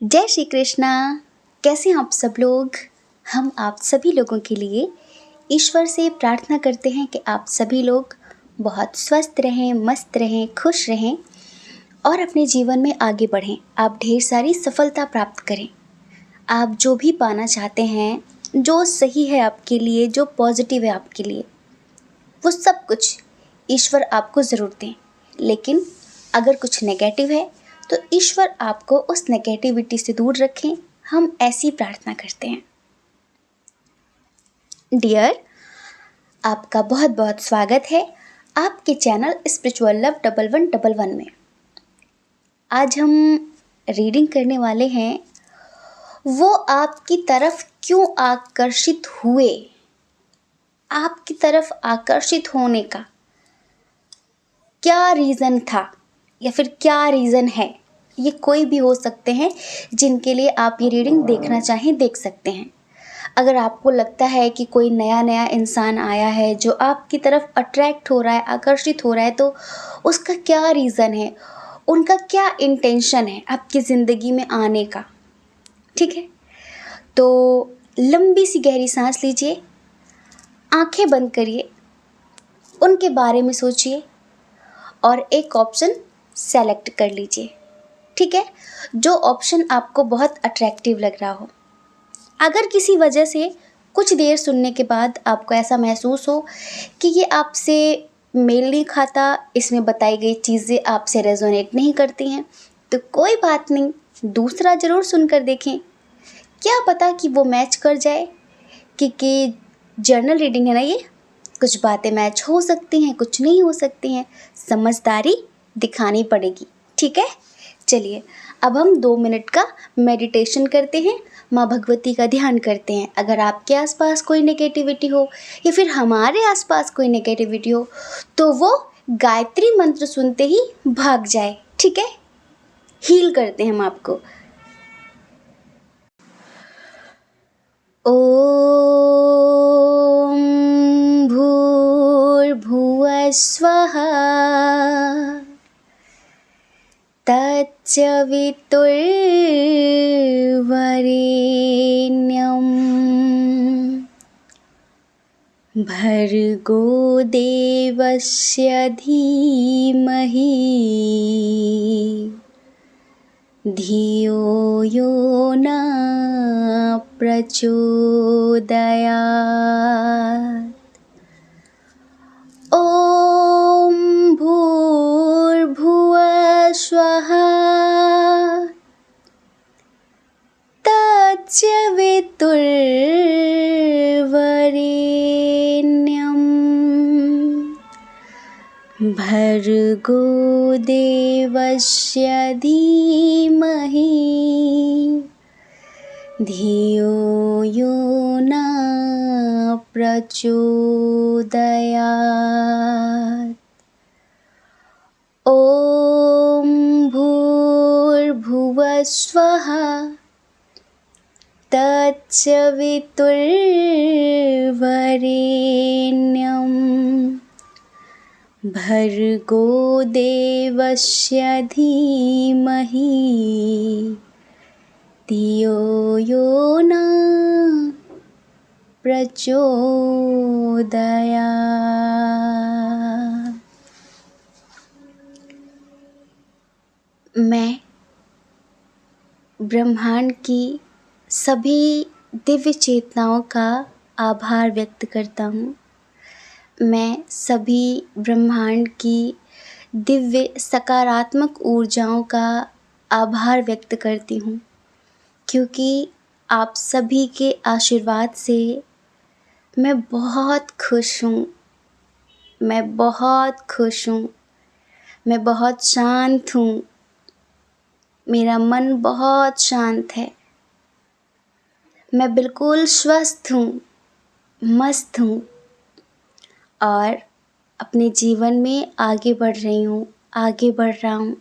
जय श्री कृष्णा। कैसे हैं आप सब लोग। हम आप सभी लोगों के लिए ईश्वर से प्रार्थना करते हैं कि आप सभी लोग बहुत स्वस्थ रहें, मस्त रहें, खुश रहें और अपने जीवन में आगे बढ़ें। आप ढेर सारी सफलता प्राप्त करें। आप जो भी पाना चाहते हैं, जो सही है आपके लिए, जो पॉजिटिव है आपके लिए, वो सब कुछ ईश्वर आपको ज़रूर दें। लेकिन अगर कुछ नेगेटिव है तो ईश्वर आपको उस नेगेटिविटी से दूर रखें। हम ऐसी प्रार्थना करते हैं। डियर, आपका बहुत बहुत स्वागत है आपके चैनल स्पिरिचुअल लव 1111 में। आज हम रीडिंग करने वाले हैं, वो आपकी तरफ क्यों आकर्षित हुए। आपकी तरफ आकर्षित होने का क्या रीज़न था या फिर क्या रीज़न है। ये कोई भी हो सकते हैं जिनके लिए आप ये रीडिंग देखना चाहें, देख सकते हैं। अगर आपको लगता है कि कोई नया नया इंसान आया है जो आपकी तरफ अट्रैक्ट हो रहा है, आकर्षित हो रहा है, तो उसका क्या रीज़न है, उनका क्या इंटेंशन है आपकी ज़िंदगी में आने का। ठीक है, तो लंबी सी गहरी सांस लीजिए, आंखें बंद करिए, उनके बारे में सोचिए और एक ऑप्शन सेलेक्ट कर लीजिए। ठीक है, जो ऑप्शन आपको बहुत अट्रैक्टिव लग रहा हो। अगर किसी वजह से कुछ देर सुनने के बाद आपको ऐसा महसूस हो कि ये आपसे मेल नहीं खाता, इसमें बताई गई चीज़ें आपसे रेजोनेट नहीं करती हैं, तो कोई बात नहीं, दूसरा ज़रूर सुनकर देखें। क्या पता कि वो मैच कर जाए, क्योंकि जर्नल रीडिंग है ना ये। कुछ बातें मैच हो सकती हैं, कुछ नहीं हो सकती हैं। समझदारी दिखानी पड़ेगी। ठीक है, चलिए अब हम 2 मिनट का मेडिटेशन करते हैं, माँ भगवती का ध्यान करते हैं। अगर आपके आसपास कोई नेगेटिविटी हो या फिर हमारे आसपास कोई नेगेटिविटी हो तो वो गायत्री मंत्र सुनते ही भाग जाए। ठीक है, हील करते हैं हम आपको। ओम भूर्भुवः स्वः तत्सवितुर्वरेण्यं भर्गो देवस्य धीमहि धियो यो न प्रचोदयात्। ॐ भूर्भुवः स्वः तत्सवितुर्वरेण्यं भर्गो देवस्य धीमहि धियो यो न प्रचोदयात्। ॐ भूर्भुवः स्वः तत्सवितुर्वरेण्यं भर्गो देवस्य धीमहि धियो यो न प्रचोदयात्। मैं ब्रह्मांड की सभी दिव्य चेतनाओं का आभार व्यक्त करता हूँ। मैं सभी ब्रह्मांड की दिव्य सकारात्मक ऊर्जाओं का आभार व्यक्त करती हूँ, क्योंकि आप सभी के आशीर्वाद से मैं बहुत खुश हूँ। मैं बहुत खुश हूँ, मैं बहुत शांत हूँ। मेरा मन बहुत शांत है। मैं बिल्कुल स्वस्थ हूँ, मस्त हूँ और अपने जीवन में आगे बढ़ रही हूँ, आगे बढ़ रहा हूँ।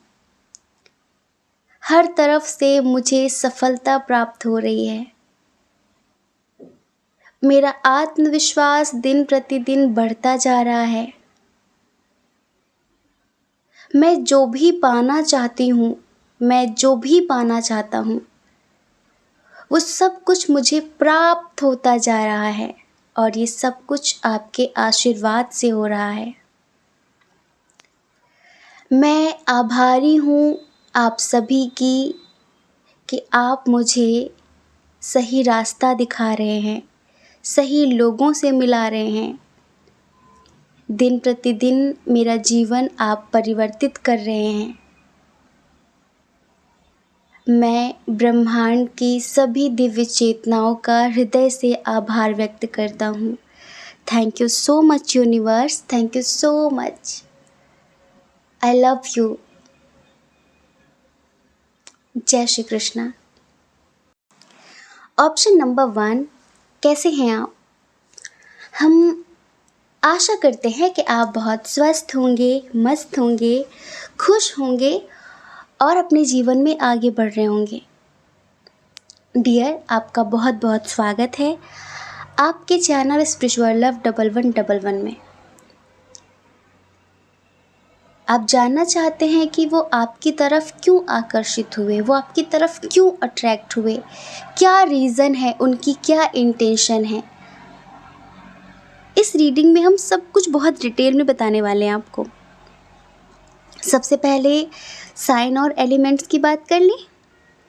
हर तरफ से मुझे सफलता प्राप्त हो रही है। मेरा आत्मविश्वास दिन प्रतिदिन बढ़ता जा रहा है। मैं जो भी पाना चाहती हूँ, मैं जो भी पाना चाहता हूँ, वो सब कुछ मुझे प्राप्त होता जा रहा है और ये सब कुछ आपके आशीर्वाद से हो रहा है। मैं आभारी हूँ आप सभी की कि आप मुझे सही रास्ता दिखा रहे हैं, सही लोगों से मिला रहे हैं। दिन प्रतिदिन मेरा जीवन आप परिवर्तित कर रहे हैं। मैं ब्रह्मांड की सभी दिव्य चेतनाओं का हृदय से आभार व्यक्त करता हूँ। Thank you so much universe, thank you so much. I love you. जय श्री कृष्णा। ऑप्शन नंबर 1, कैसे हैं आप? हम आशा करते हैं कि आप बहुत स्वस्थ होंगे, मस्त होंगे, खुश होंगे और अपने जीवन में आगे बढ़ रहे होंगे। डियर, आपका बहुत बहुत स्वागत है आपके चैनल स्पिरिचुअल लव 1111 में। आप जानना चाहते हैं कि वो आपकी तरफ क्यों आकर्षित हुए, वो आपकी तरफ क्यों अट्रैक्ट हुए, क्या रीज़न है, उनकी क्या इंटेंशन है। इस रीडिंग में हम सब कुछ बहुत डिटेल में बताने वाले हैं आपको। सबसे पहले साइन और एलिमेंट्स की बात कर लें।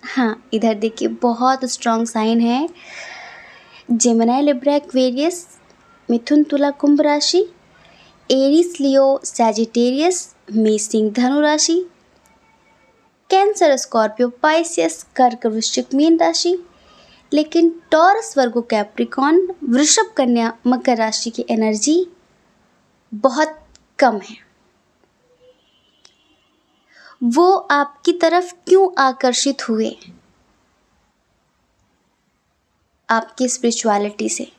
हाँ, इधर देखिए बहुत स्ट्रॉन्ग साइन है। जेमिनी, लिब्रा, एक्वेरियस, मिथुन, तुला, कुंभ राशि, एरीज, लियो, सैजिटेरियस, मेष, धनु राशि, कैंसर, स्कॉर्पियो, पाइसियस, कर्क, वृश्चिक, मीन राशि। लेकिन टॉरस, वर्गो, कैप्रिकॉन, वृषभ, कन्या, मकर राशि की एनर्जी बहुत कम है। वो आपकी तरफ क्यों आकर्षित हुए? आपकी स्पिरिचुअलिटी से।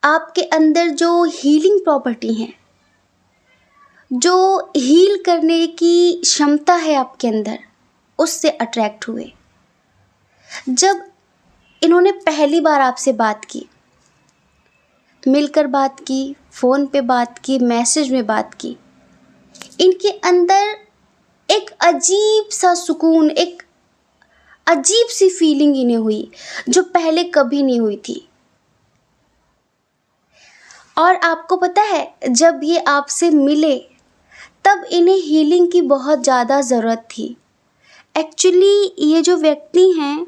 आपके अंदर जो हीलिंग प्रॉपर्टी है, जो हील करने की क्षमता है आपके अंदर, उससे अट्रैक्ट हुए। जब इन्होंने पहली बार आपसे बात की, मिलकर बात की, फ़ोन पे बात की, मैसेज में बात की, इनके अंदर एक अजीब सा सुकून, एक अजीब सी फीलिंग इन्हें हुई जो पहले कभी नहीं हुई थी। और आपको पता है, जब ये आपसे मिले तब इन्हें हीलिंग की बहुत ज़्यादा ज़रूरत थी। एक्चुअली ये जो व्यक्ति हैं,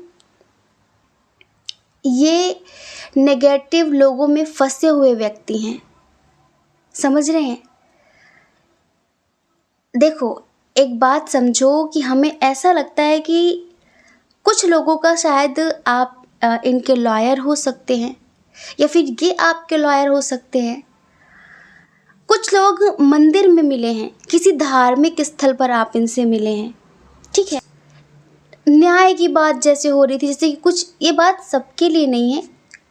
ये नेगेटिव लोगों में फंसे हुए व्यक्ति हैं। समझ रहे हैं? देखो, एक बात समझो कि हमें ऐसा लगता है कि कुछ लोगों का शायद आप इनके लॉयर हो सकते हैं या फिर ये आपके लॉयर हो सकते हैं। कुछ लोग मंदिर में मिले हैं, किसी धार्मिक स्थल पर आप इनसे मिले हैं, ठीक है। न्याय की बात जैसे हो रही थी, जैसे कि कुछ, ये बात सबके लिए नहीं है,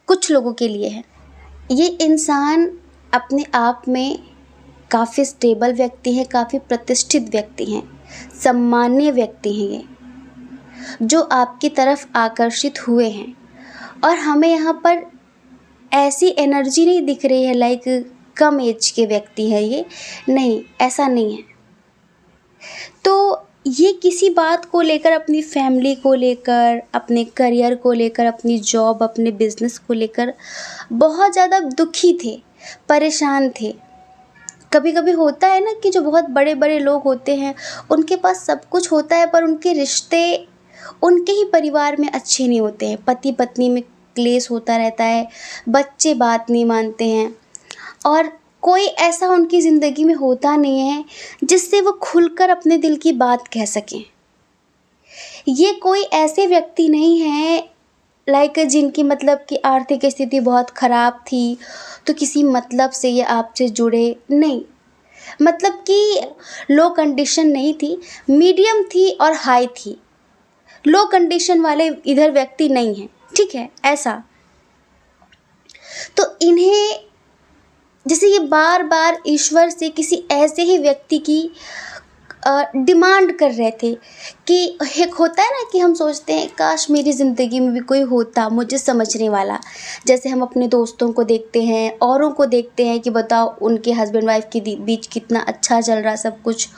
कुछ लोगों के लिए है। ये इंसान अपने आप में काफ़ी स्टेबल व्यक्ति हैं, काफ़ी प्रतिष्ठित व्यक्ति हैं, सम्मानीय व्यक्ति हैं ये, जो आपकी तरफ आकर्षित हुए हैं। और हमें यहाँ पर ऐसी एनर्जी नहीं दिख रही है लाइक कम एज के व्यक्ति है ये, नहीं, ऐसा नहीं है। तो ये किसी बात को लेकर, अपनी फैमिली को लेकर, अपने करियर को लेकर, अपनी जॉब, अपने बिजनेस को लेकर बहुत ज़्यादा दुखी थे, परेशान थे। कभी कभी होता है ना कि जो बहुत बड़े बड़े लोग होते हैं, उनके पास सब कुछ होता है पर उनके रिश्ते उनके ही परिवार में अच्छे नहीं होते हैं। पति पत्नी में क्लेश होता रहता है, बच्चे बात नहीं मानते हैं और कोई ऐसा उनकी ज़िंदगी में होता नहीं है जिससे वो खुलकर अपने दिल की बात कह सकें। ये कोई ऐसे व्यक्ति नहीं हैं लाइक जिनकी मतलब कि आर्थिक स्थिति बहुत ख़राब थी तो किसी मतलब से ये आपसे जुड़े, नहीं, मतलब कि लो कंडीशन नहीं थी, मीडियम थी और हाई थी। लो कंडीशन वाले इधर व्यक्ति नहीं हैं, ठीक है, ऐसा। तो इन्हें, जैसे ये बार बार ईश्वर से किसी ऐसे ही व्यक्ति की डिमांड कर रहे थे कि एक होता है ना कि हम सोचते हैं काश मेरी ज़िंदगी में भी कोई होता मुझे समझने वाला। जैसे हम अपने दोस्तों को देखते हैं, औरों को देखते हैं कि बताओ उनके हस्बैंड वाइफ के बीच कितना अच्छा चल रहा सब कुछ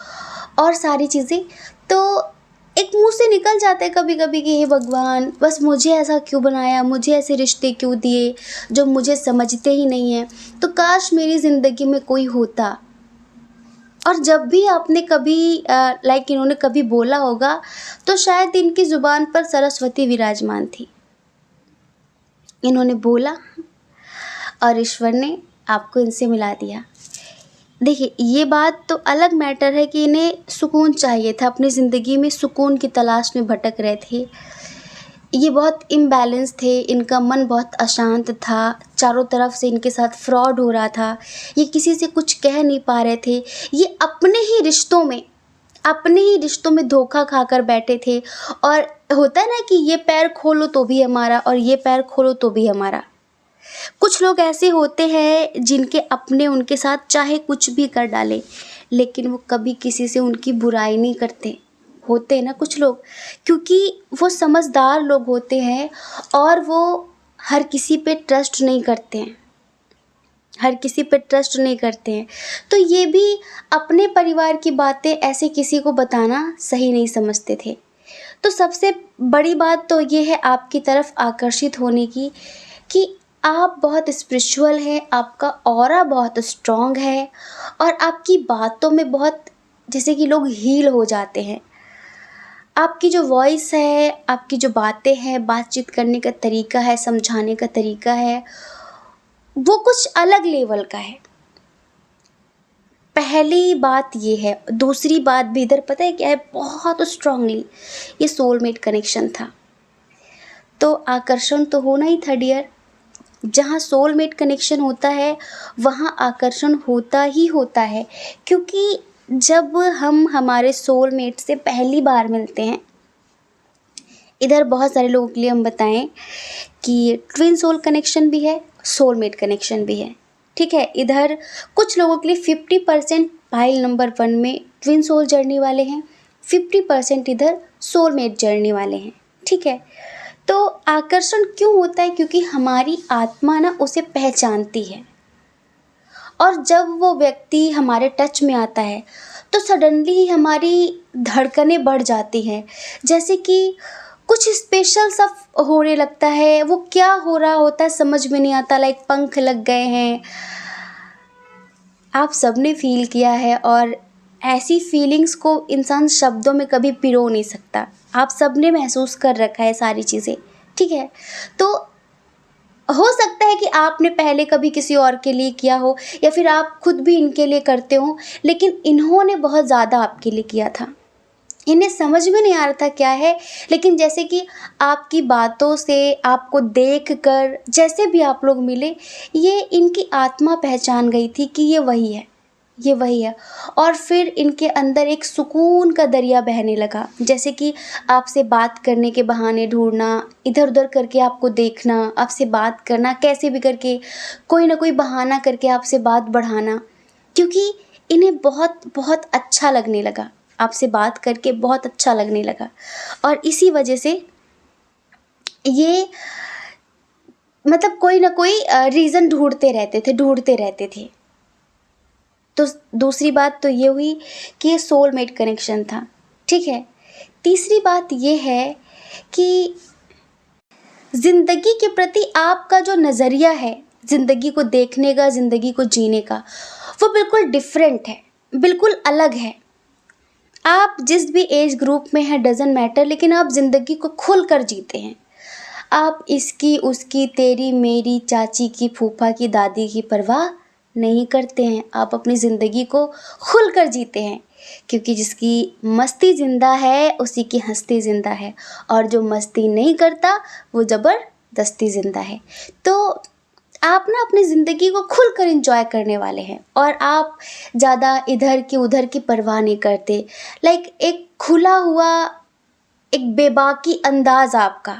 और सारी चीज़ें। तो एक मुंह से निकल जाता है कभी कभी कि हे भगवान, बस मुझे ऐसा क्यों बनाया, मुझे ऐसे रिश्ते क्यों दिए जो मुझे समझते ही नहीं हैं, तो काश मेरी ज़िंदगी में कोई होता। और जब भी आपने कभी लाइक इन्होंने कभी बोला होगा, तो शायद इनकी ज़ुबान पर सरस्वती विराजमान थी। इन्होंने बोला और ईश्वर ने आपको इनसे मिला दिया। देखिए, ये बात तो अलग मैटर है कि इन्हें सुकून चाहिए था, अपनी ज़िंदगी में सुकून की तलाश में भटक रहे थे। ये बहुत इम्बैलेंस थे, इनका मन बहुत अशांत था, चारों तरफ से इनके साथ फ्रॉड हो रहा था, ये किसी से कुछ कह नहीं पा रहे थे, ये अपने ही रिश्तों में धोखा खाकर बैठे थे। और होता है ना कि ये पैर खोलो तो भी हमारा और ये पैर खोलो तो भी हमारा। कुछ लोग ऐसे होते हैं जिनके अपने उनके साथ चाहे कुछ भी कर डाले, लेकिन वो कभी किसी से उनकी बुराई नहीं करते। होते हैं ना कुछ लोग, क्योंकि वो समझदार लोग होते हैं और वो हर किसी पे ट्रस्ट नहीं करते हैं, हर किसी पे ट्रस्ट नहीं करते हैं। तो ये भी अपने परिवार की बातें ऐसे किसी को बताना सही नहीं समझते थे। तो सबसे बड़ी बात तो ये है आपकी तरफ आकर्षित होने की, कि आप बहुत स्पिरिचुअल हैं, आपका ऑरा बहुत स्ट्रॉन्ग है और आपकी बातों में बहुत, जैसे कि लोग हील हो जाते हैं। आपकी जो वॉइस है, आपकी जो बातें हैं, बातचीत करने का तरीका है, समझाने का तरीका है, वो कुछ अलग लेवल का है। पहली बात ये है। दूसरी बात भी इधर पता है क्या है, बहुत स्ट्रांगली ये सोलमेट कनेक्शन था। तो आकर्षण तो होना ही था डियर। जहाँ सोलमेट कनेक्शन होता है वहाँ आकर्षण होता ही होता है, क्योंकि जब हम हमारे सोलमेट से पहली बार मिलते हैं, इधर बहुत सारे लोगों के लिए हम बताएं कि ट्विन सोल कनेक्शन भी है, सोलमेट कनेक्शन भी है। ठीक है, इधर कुछ लोगों के लिए 50% पाइल नंबर 1 में ट्विन सोल जर्नी वाले हैं, 50% इधर सोलमेट जर्नी वाले हैं। ठीक है, तो आकर्षण क्यों होता है? क्योंकि हमारी आत्मा ना उसे पहचानती है, और जब वो व्यक्ति हमारे टच में आता है तो सडनली हमारी धड़कनें बढ़ जाती हैं, जैसे कि कुछ स्पेशल सा होने लगता है। वो क्या हो रहा होता है समझ में नहीं आता, लाइक पंख लग गए हैं। आप सबने फील किया है, और ऐसी फीलिंग्स को इंसान शब्दों में कभी पिरो नहीं सकता। आप सबने महसूस कर रखा है सारी चीज़ें। ठीक है, तो हो सकता है कि आपने पहले कभी किसी और के लिए किया हो, या फिर आप खुद भी इनके लिए करते हो, लेकिन इन्होंने बहुत ज़्यादा आपके लिए किया था। इन्हें समझ में नहीं आ रहा था क्या है, लेकिन जैसे कि आपकी बातों से, आपको देखकर, जैसे भी आप लोग मिले, ये इनकी आत्मा पहचान गई थी कि ये वही है, ये वही है। और फिर इनके अंदर एक सुकून का दरिया बहने लगा, जैसे कि आपसे बात करने के बहाने ढूंढना, इधर उधर करके आपको देखना, आपसे बात करना, कैसे भी करके कोई ना कोई बहाना करके आपसे बात बढ़ाना, क्योंकि इन्हें बहुत बहुत अच्छा लगने लगा, आपसे बात करके बहुत अच्छा लगने लगा। और इसी वजह से ये मतलब कोई ना कोई रीज़न ढूंढते रहते थे। तो दूसरी बात तो ये हुई कि ये सोलमेट कनेक्शन था। ठीक है, तीसरी बात ये है कि ज़िंदगी के प्रति आपका जो नज़रिया है, ज़िंदगी को देखने का, ज़िंदगी को जीने का, वो बिल्कुल डिफरेंट है, बिल्कुल अलग है। आप जिस भी एज ग्रुप में हैं डज़न्ट मैटर, लेकिन आप ज़िंदगी को खुल कर जीते हैं। आप इसकी, उसकी, तेरी, मेरी, चाची की, फूफा की, दादी की परवाह नहीं करते हैं। आप अपनी ज़िंदगी को खुल कर जीते हैं, क्योंकि जिसकी मस्ती ज़िंदा है उसी की हस्ती ज़िंदा है, और जो मस्ती नहीं करता वो ज़बरदस्ती ज़िंदा है। तो आप ना अपनी ज़िंदगी को खुल कर इंजॉय करने वाले हैं, और आप ज़्यादा इधर की उधर की परवाह नहीं करते। लाइक एक खुला हुआ, एक बेबाकी अंदाज़ आपका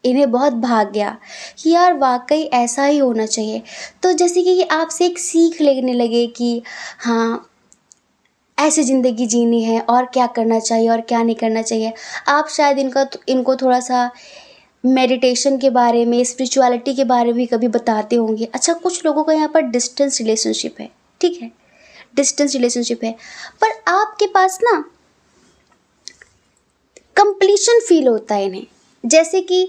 इन्हें बहुत भाग गया कि यार वाकई ऐसा ही होना चाहिए। तो जैसे कि ये आपसे एक सीख लेने लगे कि हाँ, ऐसे ज़िंदगी जीनी है, और क्या करना चाहिए और क्या नहीं करना चाहिए। आप शायद इनको थोड़ा सा मेडिटेशन के बारे में, स्पिरिचुअलिटी के बारे में कभी बताते होंगे। अच्छा, कुछ लोगों का यहाँ पर डिस्टेंस रिलेशनशिप है। ठीक है, डिस्टेंस रिलेशनशिप है, पर आपके पास ना सफिशिएंट फील होता है इन्हें, जैसे कि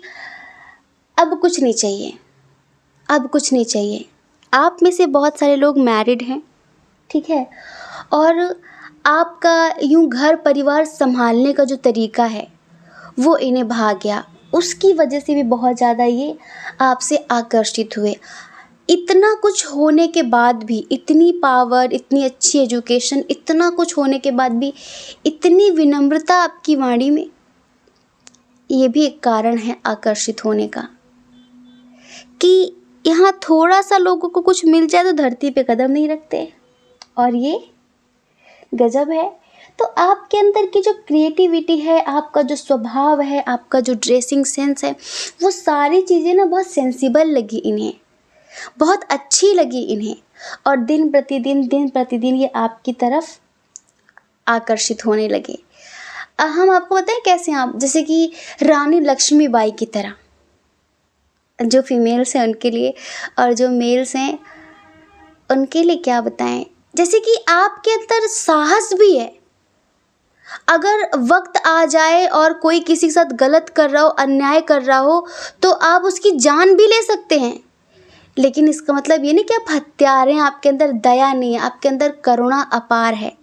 अब कुछ नहीं चाहिए, अब कुछ नहीं चाहिए। आप में से बहुत सारे लोग मैरिड हैं, ठीक है, और आपका यूं घर परिवार संभालने का जो तरीका है वो इन्हें भा गया, उसकी वजह से भी बहुत ज़्यादा ये आपसे आकर्षित हुए। इतना कुछ होने के बाद भी, इतनी पावर, इतनी अच्छी एजुकेशन, इतना कुछ होने के बाद भी इतनी विनम्रता आपकी वाणी में, ये भी एक कारण है आकर्षित होने का, कि यहाँ थोड़ा सा लोगों को कुछ मिल जाए तो धरती पे कदम नहीं रखते, और ये गजब है। तो आपके अंदर की जो क्रिएटिविटी है, आपका जो स्वभाव है, आपका जो ड्रेसिंग सेंस है, वो सारी चीज़ें ना बहुत सेंसिबल लगी इन्हें, बहुत अच्छी लगी इन्हें, और दिन प्रतिदिन ये आपकी तरफ आकर्षित होने लगे। हम आपको बताएं कैसे, आप जैसे कि रानी लक्ष्मीबाई की तरह, जो फीमेल्स हैं उनके लिए, और जो मेल्स हैं उनके लिए क्या बताएं, जैसे कि आपके अंदर साहस भी है। अगर वक्त आ जाए और कोई किसी के साथ गलत कर रहा हो, अन्याय कर रहा हो, तो आप उसकी जान भी ले सकते हैं, लेकिन इसका मतलब ये नहीं कि आप हत्यारे हैं, आपके अंदर दया नहीं है, आपके अंदर करुणा अपार है।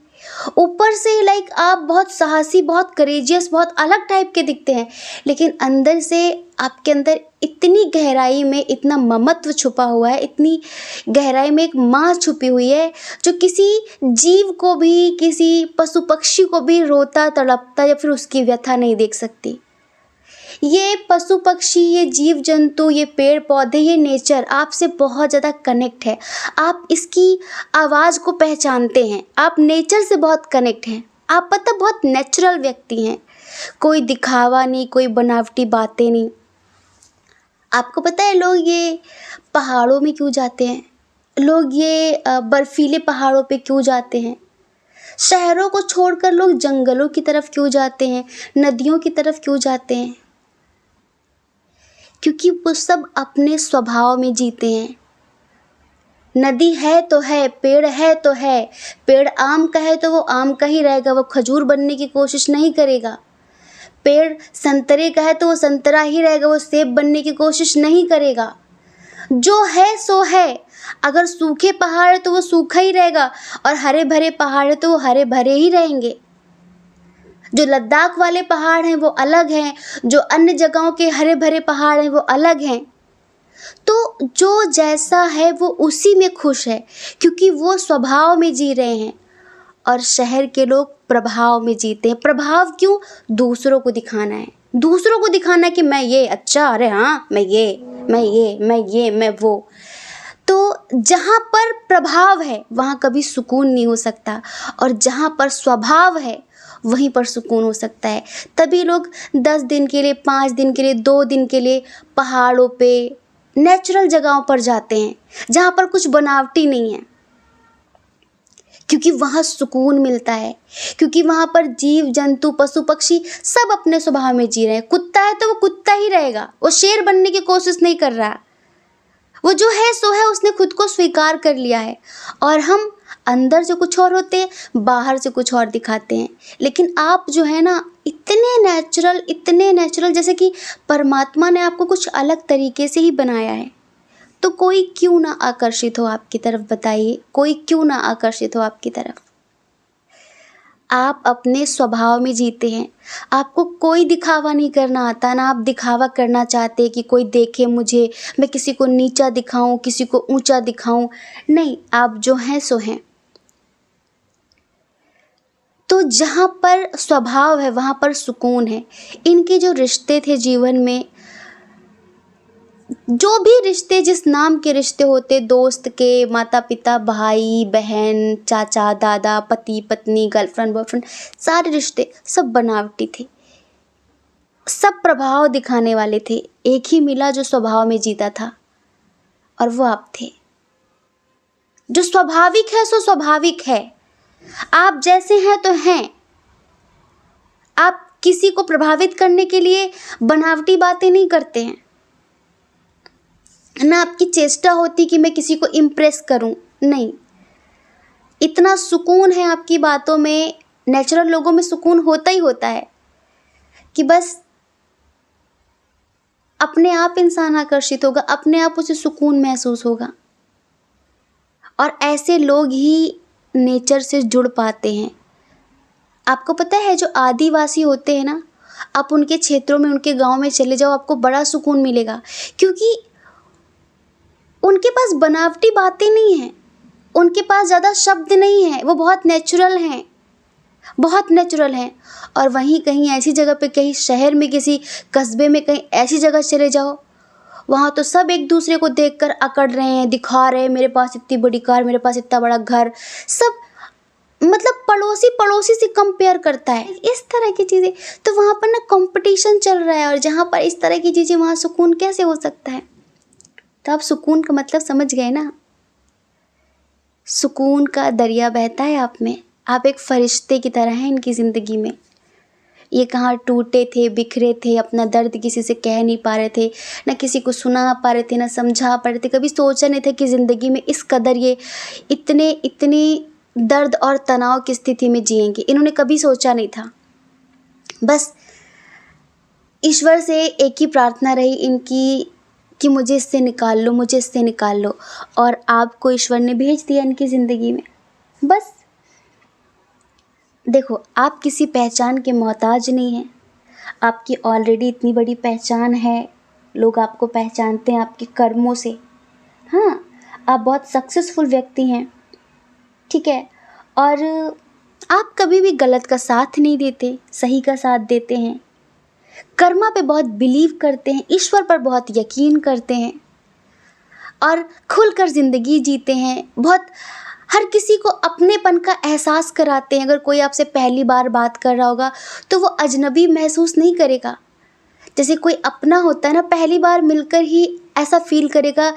ऊपर से लाइक आप बहुत साहसी, बहुत करेजियस, बहुत अलग टाइप के दिखते हैं, लेकिन अंदर से आपके अंदर इतनी गहराई में इतना ममत्व छुपा हुआ है, इतनी गहराई में एक माँ छुपी हुई है जो किसी जीव को भी, किसी पशु पक्षी को भी रोता तड़पता या फिर उसकी व्यथा नहीं देख सकती। ये पशु पक्षी, ये जीव जंतु, ये पेड़ पौधे, ये नेचर आपसे बहुत ज़्यादा कनेक्ट है। आप इसकी आवाज़ को पहचानते हैं, आप नेचर से बहुत कनेक्ट हैं, आप पता बहुत नेचुरल व्यक्ति हैं, कोई दिखावा नहीं, कोई बनावटी बातें नहीं। आपको पता है लोग ये पहाड़ों में क्यों जाते हैं, लोग ये बर्फीले पहाड़ों पे क्यों जाते हैं, शहरों को छोड़कर लोग जंगलों की तरफ क्यों जाते हैं, नदियों की तरफ क्यों जाते हैं? क्योंकि वो सब अपने स्वभाव में जीते हैं। नदी है तो है, पेड़ है तो है, पेड़ आम का है तो वो आम का ही रहेगा, वो खजूर बनने की कोशिश नहीं करेगा। पेड़ संतरे का है तो वो संतरा ही रहेगा, वो सेब बनने की कोशिश नहीं करेगा। जो है सो है। अगर सूखे पहाड़ है तो वो सूखा ही रहेगा, और हरे भरे पहाड़ है तो वो हरे भरे ही रहेंगे। जो लद्दाख वाले पहाड़ हैं वो अलग हैं, जो अन्य जगहों के हरे भरे पहाड़ हैं वो अलग हैं। तो जो जैसा है वो उसी में खुश है, क्योंकि वो स्वभाव में जी रहे हैं, और शहर के लोग प्रभाव में जीते हैं। प्रभाव क्यों? दूसरों को दिखाना है, दूसरों को दिखाना है कि मैं ये अच्छा, अरे हाँ मैं ये मैं वो। तो जहाँ पर प्रभाव है वहाँ कभी सुकून नहीं हो सकता, और जहाँ पर स्वभाव है वहीं पर सुकून हो सकता है। तभी लोग 10 दिन के लिए, 5 दिन के लिए, 2 दिन के लिए पहाड़ों पे, नेचुरल जगहों पर जाते हैं जहाँ पर कुछ बनावटी नहीं है, क्योंकि वहाँ सुकून मिलता है, क्योंकि वहाँ पर जीव जंतु पशु पक्षी सब अपने स्वभाव में जी रहे हैं। कुत्ता है तो वो कुत्ता ही रहेगा, वो शेर बनने की कोशिश नहीं कर रहा, वो जो है सो है, उसने खुद को स्वीकार कर लिया है। और हम अंदर से कुछ और होते हैं, बाहर से कुछ और दिखाते हैं। लेकिन आप जो है ना, इतने नेचुरल, जैसे कि परमात्मा ने आपको कुछ अलग तरीके से ही बनाया है। तो कोई क्यों ना आकर्षित हो आपकी तरफ, बताइए, कोई क्यों ना आकर्षित हो आपकी तरफ? आप अपने स्वभाव में जीते हैं, आपको कोई दिखावा नहीं करना आता, ना आप दिखावा करना चाहते कि कोई देखे मुझे, मैं किसी को नीचा दिखाऊं, किसी को ऊंचा दिखाऊं। नहीं, आप जो हैं सो हैं। तो जहाँ पर स्वभाव है वहाँ पर सुकून है। इनके जो रिश्ते थे जीवन में, जो भी रिश्ते जिस नाम के रिश्ते होते, दोस्त के, माता पिता, भाई बहन, चाचा दादा, पति पत्नी, गर्लफ्रेंड बॉयफ्रेंड, सारे रिश्ते सब बनावटी थे, सब प्रभाव दिखाने वाले थे। एक ही मिला जो स्वभाव में जीता था, और वो आप थे। जो स्वाभाविक है सो स्वाभाविक है, आप जैसे हैं तो हैं। आप किसी को प्रभावित करने के लिए बनावटी बातें नहीं करते हैं, ना आपकी चेष्टा होती कि मैं किसी को इम्प्रेस करूं, नहीं। इतना सुकून है आपकी बातों में, नेचुरल लोगों में सुकून होता ही होता है, कि बस अपने आप इंसान आकर्षित होगा, अपने आप उसे सुकून महसूस होगा। और ऐसे लोग ही नेचर से जुड़ पाते हैं। आपको पता है जो आदिवासी होते हैं ना, आप उनके क्षेत्रों में, उनके गांव में चले जाओ, आपको बड़ा सुकून मिलेगा, क्योंकि उनके पास बनावटी बातें नहीं हैं, उनके पास ज़्यादा शब्द नहीं हैं, वो बहुत नेचुरल हैं, बहुत नेचुरल हैं। और वहीं कहीं ऐसी जगह पे, कहीं शहर में, किसी कस्बे में, कहीं ऐसी जगह चले जाओ, वहाँ तो सब एक दूसरे को देखकर अकड़ रहे हैं, दिखा रहे हैं, मेरे पास इतनी बड़ी कार, मेरे पास इतना बड़ा घर, सब मतलब पड़ोसी पड़ोसी से कंपेयर करता है, इस तरह की चीज़ें। तो वहाँ पर ना कंपटीशन चल रहा है, और जहाँ पर इस तरह की चीज़ें, वहाँ सुकून कैसे हो सकता है? तो आप सुकून का मतलब समझ गए ना। सुकून का दरिया बहता है आप में, आप एक फरिश्ते की तरह हैं इनकी ज़िंदगी में। ये कहाँ टूटे थे, बिखरे थे, अपना दर्द किसी से कह नहीं पा रहे थे, ना किसी को सुना पा रहे थे, ना समझा पा रहे थे, कभी सोचा नहीं था कि ज़िंदगी में इस कदर ये इतनी दर्द और तनाव की स्थिति में जिएंगे। इन्होंने कभी सोचा नहीं था। बस ईश्वर से एक ही प्रार्थना रही इनकी कि मुझे इससे निकाल लो, मुझे इससे निकाल लो, और आपको ईश्वर ने भेज दिया इनकी ज़िंदगी में। बस देखो, आप किसी पहचान के मोहताज नहीं हैं, आपकी ऑलरेडी इतनी बड़ी पहचान है, लोग आपको पहचानते हैं आपके कर्मों से। हाँ, आप बहुत सक्सेसफुल व्यक्ति हैं, ठीक है। और आप कभी भी गलत का साथ नहीं देते, सही का साथ देते हैं, कर्मा पे बहुत बिलीव करते हैं, ईश्वर पर बहुत यकीन करते हैं, और खुलकर ज़िंदगी जीते हैं। बहुत हर किसी को अपनेपन का एहसास कराते हैं। अगर कोई आपसे पहली बार बात कर रहा होगा तो वो अजनबी महसूस नहीं करेगा। जैसे कोई अपना होता है ना, पहली बार मिलकर ही ऐसा फील करेगा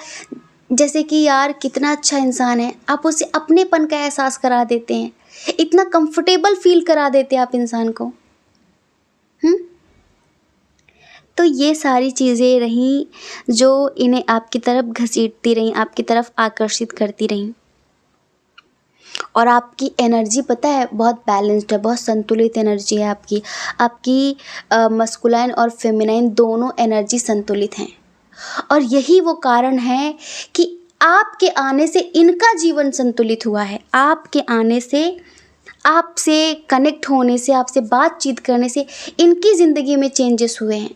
जैसे कि यार कितना अच्छा इंसान है। आप उसे अपनेपन का एहसास करा देते हैं, इतना कंफर्टेबल फील करा देते हैं आप इंसान को। तो ये सारी चीज़ें रहीं जो इन्हें आपकी तरफ घसीटती रहीं, आपकी तरफ आकर्षित करती रहीं। और आपकी एनर्जी पता है बहुत बैलेंस्ड है, बहुत संतुलित एनर्जी है आपकी। आपकी मस्कुलाइन और फेमिनाइन दोनों एनर्जी संतुलित हैं। और यही वो कारण है कि आपके आने से इनका जीवन संतुलित हुआ है। आपके आने से, आपसे कनेक्ट होने से, आपसे बातचीत करने से इनकी ज़िंदगी में चेंजेस हुए हैं।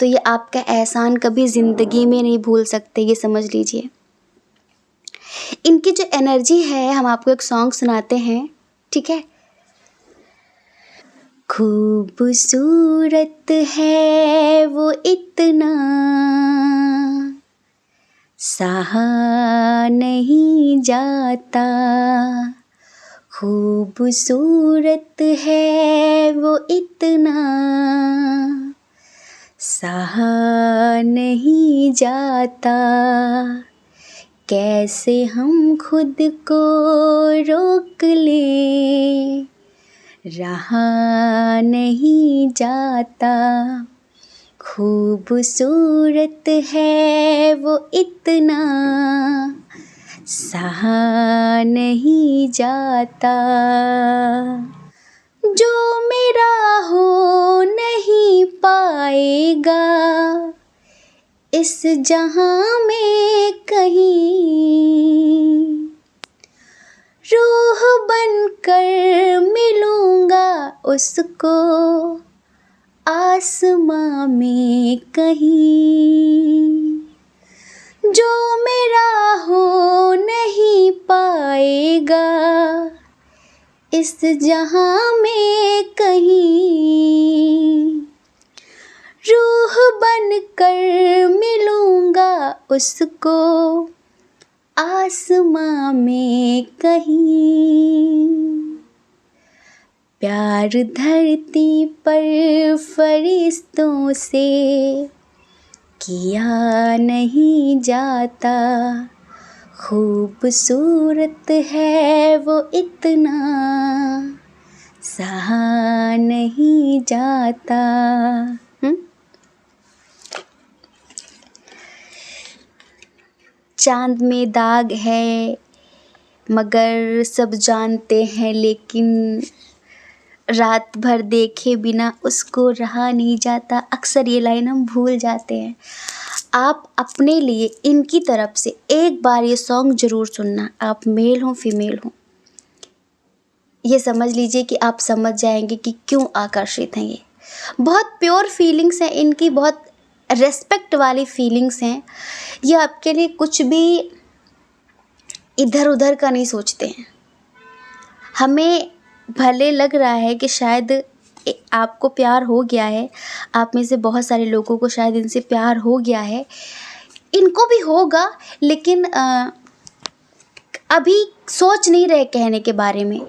तो ये आपका एहसान कभी ज़िंदगी में नहीं भूल सकते, ये समझ लीजिए। इनकी जो एनर्जी है, हम आपको एक सॉन्ग सुनाते हैं, ठीक है। खूबसूरत है वो इतना, सहा नहीं जाता। खूबसूरत है वो इतना, सहा नहीं जाता। कैसे हम खुद को रोक लें, रहा नहीं जाता। खूबसूरत है वो इतना, सहा नहीं जाता। जो मेरा हो नहीं पाएगा इस जहां में कहीं, रूह बनकर मिलूंगा उसको आसमां में कहीं। जो मेरा हो नहीं पाएगा इस जहां में कहीं, रूह बनकर मिलूंगा उसको आसमां में कहीं। प्यार धरती पर फरिश्तों से किया नहीं जाता। खूबसूरत है वो इतना, सहा नहीं जाता। चांद में दाग है मगर सब जानते हैं, लेकिन रात भर देखे बिना उसको रहा नहीं जाता, अक्सर ये लाइन हम भूल जाते हैं। आप अपने लिए इनकी तरफ से एक बार ये सॉन्ग ज़रूर सुनना, आप मेल हो फीमेल हो, ये समझ लीजिए कि आप समझ जाएंगे कि क्यों आकर्षित हैं ये। बहुत प्योर फीलिंग्स हैं इनकी, बहुत रेस्पेक्ट वाली फीलिंग्स हैं। ये आपके लिए कुछ भी इधर उधर का नहीं सोचते हैं। हमें भले लग रहा है कि शायद आपको प्यार हो गया है, आप में से बहुत सारे लोगों को शायद इनसे प्यार हो गया है, इनको भी होगा, लेकिन अभी सोच नहीं रहे कहने के बारे में।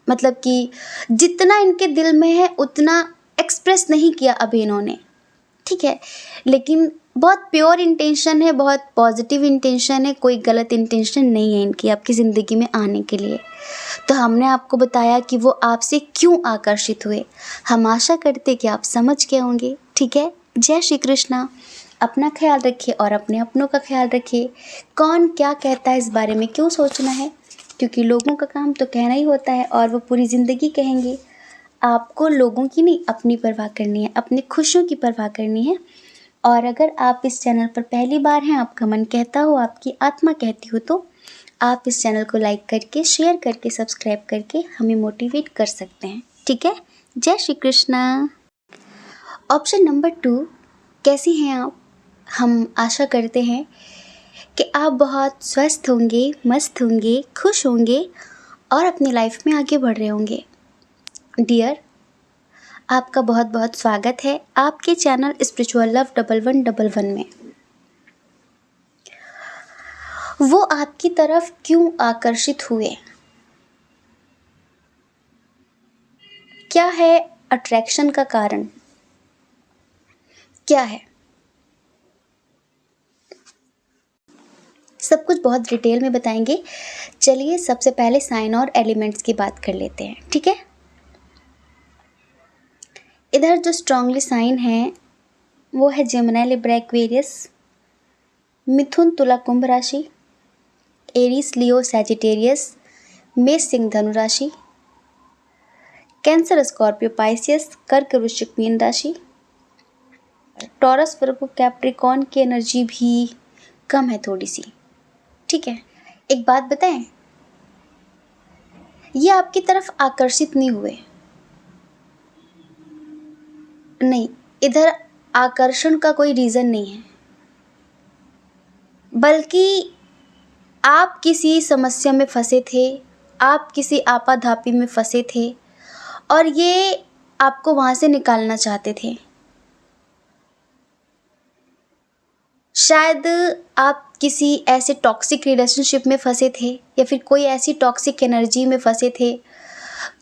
मतलब कि जितना इनके दिल में है उतना एक्सप्रेस नहीं किया अभी इन्होंने, ठीक है। लेकिन बहुत प्योर इंटेंशन है, बहुत पॉजिटिव इंटेंशन है, कोई गलत इंटेंशन नहीं है इनकी आपकी ज़िंदगी में आने के लिए। तो हमने आपको बताया कि वो आपसे क्यों आकर्षित हुए। हम आशा करते कि आप समझ गए होंगे, ठीक है। जय श्री कृष्णा। अपना ख्याल रखिए और अपने अपनों का ख्याल रखिए। कौन क्या कहता है इस बारे में क्यों सोचना है, क्योंकि लोगों का काम तो कहना ही होता है और वो पूरी ज़िंदगी कहेंगे। आपको लोगों की नहीं, अपनी परवाह करनी है, अपनी खुशियों की परवाह करनी है। और अगर आप इस चैनल पर पहली बार हैं, आपका मन कहता हो, आपकी आत्मा कहती हो, तो आप इस चैनल को लाइक करके, शेयर करके, सब्सक्राइब करके हमें मोटिवेट कर सकते हैं, ठीक है। जय श्री कृष्णा। ऑप्शन नंबर 2, कैसी हैं आप? हम आशा करते हैं कि आप बहुत स्वस्थ होंगे, मस्त होंगे, खुश होंगे और अपनी लाइफ में आगे बढ़ रहे होंगे। डियर, आपका बहुत बहुत स्वागत है आपके चैनल स्पिरिचुअल लव 1111 में। वो आपकी तरफ क्यों आकर्षित हुए? क्या है अट्रैक्शन का कारण? क्या है? सब कुछ बहुत डिटेल में बताएंगे। चलिए सबसे पहले साइन और एलिमेंट्स की बात कर लेते हैं, ठीक है। इधर जो स्ट्रांगली साइन है वो है जेमिनी, लिब्रा, एक्वेरियस, मिथुन, तुला, कुंभ राशि, एरीज, लियो, सैजिटेरियस, मेष, सिंह, धनु राशि, कैंसर, स्कॉर्पियो, पाइसियस, कर्क, वृश्चिक, मीन राशि, टॉरस, वर्गो, कैप्रिकॉर्न की एनर्जी भी कम है थोड़ी सी, ठीक है। एक बात बताएं, ये आपकी तरफ आकर्षित नहीं हुए, नहीं, इधर आकर्षण का कोई रीज़न नहीं है, बल्कि आप किसी समस्या में फंसे थे, आप किसी आपाधापी में फंसे थे और ये आपको वहाँ से निकालना चाहते थे। शायद आप किसी ऐसे टॉक्सिक रिलेशनशिप में फंसे थे या फिर कोई ऐसी टॉक्सिक एनर्जी में फंसे थे।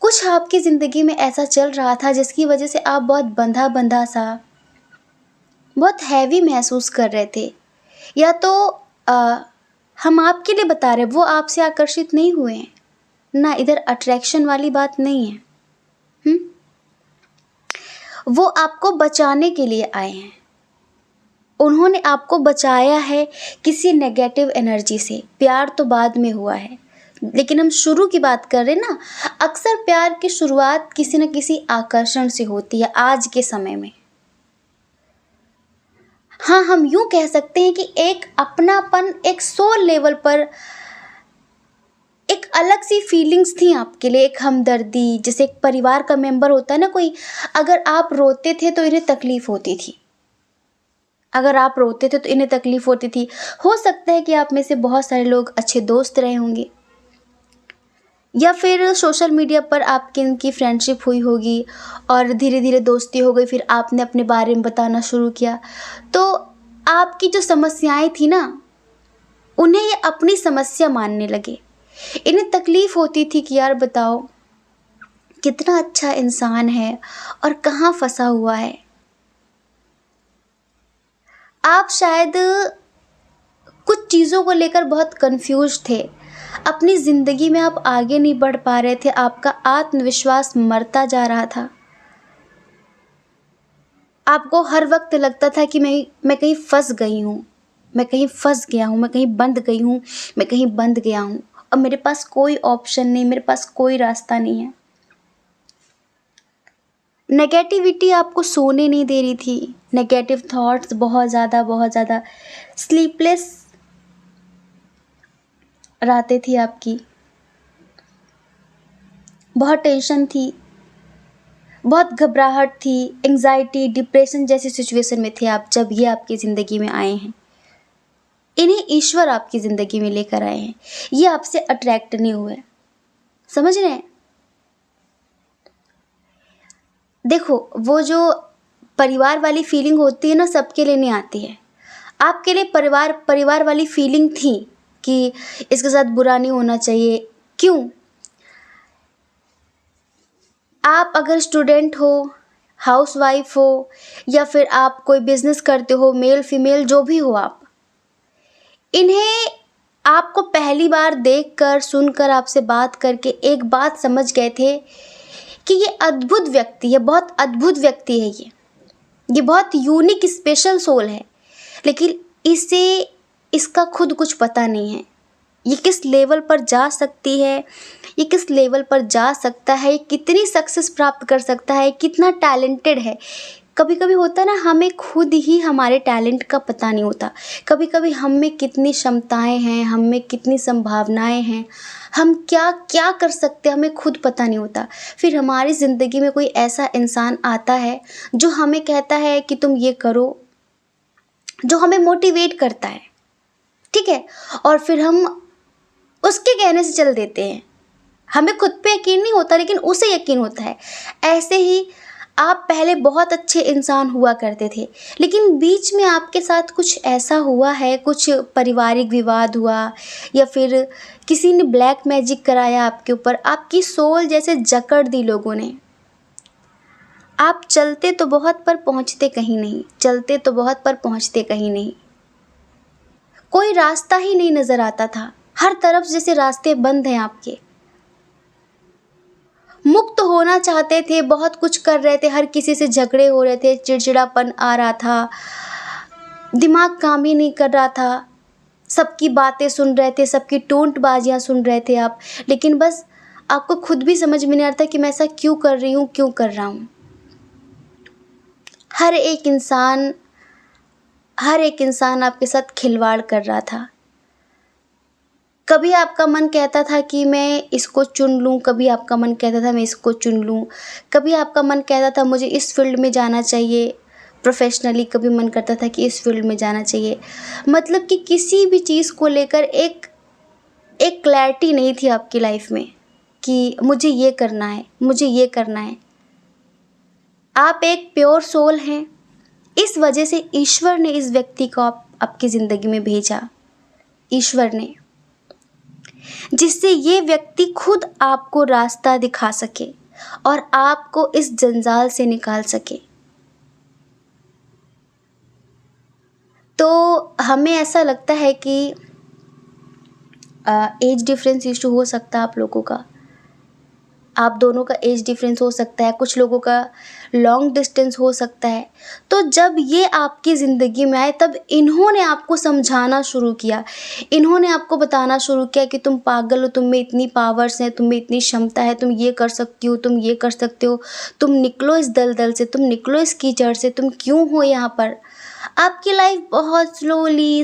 कुछ आपकी ज़िंदगी में ऐसा चल रहा था जिसकी वजह से आप बहुत बंधा बंधा सा, बहुत हैवी महसूस कर रहे थे। या तो हम आपके लिए बता रहे, वो आपसे आकर्षित नहीं हुए हैं ना, इधर अट्रैक्शन वाली बात नहीं है। वो आपको बचाने के लिए आए हैं, उन्होंने आपको बचाया है किसी नेगेटिव एनर्जी से। प्यार तो बाद में हुआ है, लेकिन हम शुरू की बात कर रहे हैं ना। अक्सर प्यार की शुरुआत किसी न किसी आकर्षण से होती है आज के समय में। हाँ, हम यूँ कह सकते हैं कि एक अपनापन, एक सोल लेवल पर एक अलग सी फीलिंग्स थी आपके लिए, एक हमदर्दी, जैसे एक परिवार का मेंबर होता है ना कोई। अगर आप रोते थे तो इन्हें तकलीफ होती थी, अगर आप रोते थे तो इन्हें तकलीफ होती थी। हो सकता है कि आप में से बहुत सारे लोग अच्छे दोस्त रहे होंगे, या फिर सोशल मीडिया पर आपकी इनकी फ्रेंडशिप हुई होगी और धीरे धीरे दोस्ती हो गई, फिर आपने अपने बारे में बताना शुरू किया, तो आपकी जो समस्याएं थी ना, उन्हें ये अपनी समस्या मानने लगे। इन्हें तकलीफ होती थी कि यार बताओ कितना अच्छा इंसान है और कहाँ फंसा हुआ है। आप शायद कुछ चीज़ों को लेकर बहुत कंफ्यूज थे, अपनी ज़िंदगी में आप आगे नहीं बढ़ पा रहे थे, आपका आत्मविश्वास मरता जा रहा था। आपको हर वक्त लगता था कि मैं कहीं फंस गई हूँ, मैं कहीं फंस गया हूँ, मैं कहीं बंद गई हूँ, मैं कहीं बंद गया हूँ और मेरे पास कोई ऑप्शन नहीं, मेरे पास कोई रास्ता नहीं है। नेगेटिविटी आपको सोने नहीं दे रही थी, नेगेटिव थॉट्स बहुत ज़्यादा स्लीपलेस रातें थी आपकी, बहुत टेंशन थी, बहुत घबराहट थी, एंजाइटी, डिप्रेशन जैसी सिचुएशन में थे आप जब ये आपकी ज़िंदगी में आए हैं। इन्हें ईश्वर आपकी ज़िंदगी में लेकर आए हैं, ये आपसे अट्रैक्ट नहीं हुए। समझ रहे हैं? देखो, वो जो परिवार वाली फीलिंग होती है ना, सबके लिए नहीं आती है। आपके लिए परिवार वाली फीलिंग थी कि इसके साथ बुरा नहीं होना चाहिए। क्यों? आप अगर स्टूडेंट हो, हाउसवाइफ हो, या फिर आप कोई बिजनेस करते हो, मेल फीमेल जो भी हो आप, इन्हें आपको पहली बार देखकर, सुनकर, आपसे बात करके एक बात समझ गए थे कि ये अद्भुत व्यक्ति है, बहुत अद्भुत व्यक्ति है, ये बहुत यूनिक स्पेशल सोल है, लेकिन इसे इसका खुद कुछ पता नहीं है। ये किस लेवल पर जा सकती है, ये किस लेवल पर जा सकता है, ये कितनी सक्सेस प्राप्त कर सकता है, कितना टैलेंटेड है। कभी कभी होता है ना, हमें खुद ही हमारे टैलेंट का पता नहीं होता। कभी कभी हम में कितनी क्षमताएं हैं, हम में कितनी संभावनाएं हैं, हम क्या क्या कर सकते हैं, हमें खुद पता नहीं होता। फिर हमारी ज़िंदगी में कोई ऐसा इंसान आता है जो हमें कहता है कि तुम ये करो, जो हमें मोटिवेट करता है, ठीक है, और फिर हम उसके कहने से चल देते हैं। हमें खुद पे यकीन नहीं होता, लेकिन उसे यकीन होता है। ऐसे ही आप पहले बहुत अच्छे इंसान हुआ करते थे, लेकिन बीच में आपके साथ कुछ ऐसा हुआ है, कुछ पारिवारिक विवाद हुआ, या फिर किसी ने ब्लैक मैजिक कराया आपके ऊपर, आपकी सोल जैसे जकड़ दी लोगों ने। आप चलते तो बहुत पर पहुंचते कहीं नहीं, चलते तो बहुत पर पहुंचते कहीं नहीं। कोई रास्ता ही नहीं नजर आता था, हर तरफ जैसे रास्ते बंद हैं आपके। मुक्त होना चाहते थे, बहुत कुछ कर रहे थे, हर किसी से झगड़े हो रहे थे, चिड़चिड़ापन आ रहा था, दिमाग काम ही नहीं कर रहा था, सबकी बातें सुन रहे थे, सबकी टोंटबाजियाँ सुन रहे थे आप, लेकिन बस आपको खुद भी समझ में नहीं आता कि मैं ऐसा क्यों कर रही हूँ, क्यों कर रहा हूँ। हर एक इंसान आपके साथ खिलवाड़ कर रहा था। कभी आपका मन कहता था कि मैं इसको चुन लूँ, कभी आपका मन कहता था मैं इसको चुन लूँ, कभी आपका मन कहता था मुझे इस फील्ड में जाना चाहिए प्रोफेशनली, कभी मन करता था कि इस फील्ड में जाना चाहिए। मतलब कि किसी भी चीज़ को लेकर एक क्लैरिटी नहीं थी आपकी लाइफ में कि मुझे ये करना है, मुझे ये करना है। आप एक प्योर सोल हैं, इस वजह से ईश्वर ने इस व्यक्ति को आपकी ज़िंदगी में भेजा, ईश्वर ने, जिससे ये व्यक्ति खुद आपको रास्ता दिखा सके और आपको इस जंजाल से निकाल सके। तो हमें ऐसा लगता है कि एज डिफरेंस इशू हो सकता है आप लोगों का, आप दोनों का एज डिफरेंस हो सकता है, कुछ लोगों का लॉन्ग डिस्टेंस हो सकता है। तो जब ये आपकी ज़िंदगी में आए, तब इन्होंने आपको समझाना शुरू किया, इन्होंने आपको बताना शुरू किया कि तुम पागल हो, तुम में इतनी पावर्स हैं, तुम में इतनी क्षमता है, तुम ये कर सकती हो, तुम ये कर सकते हो, तुम निकलो इस दलदल से, तुम निकलो इस कीचड़ से, तुम क्यों हो यहाँ पर। आपकी लाइफ बहुत स्लोली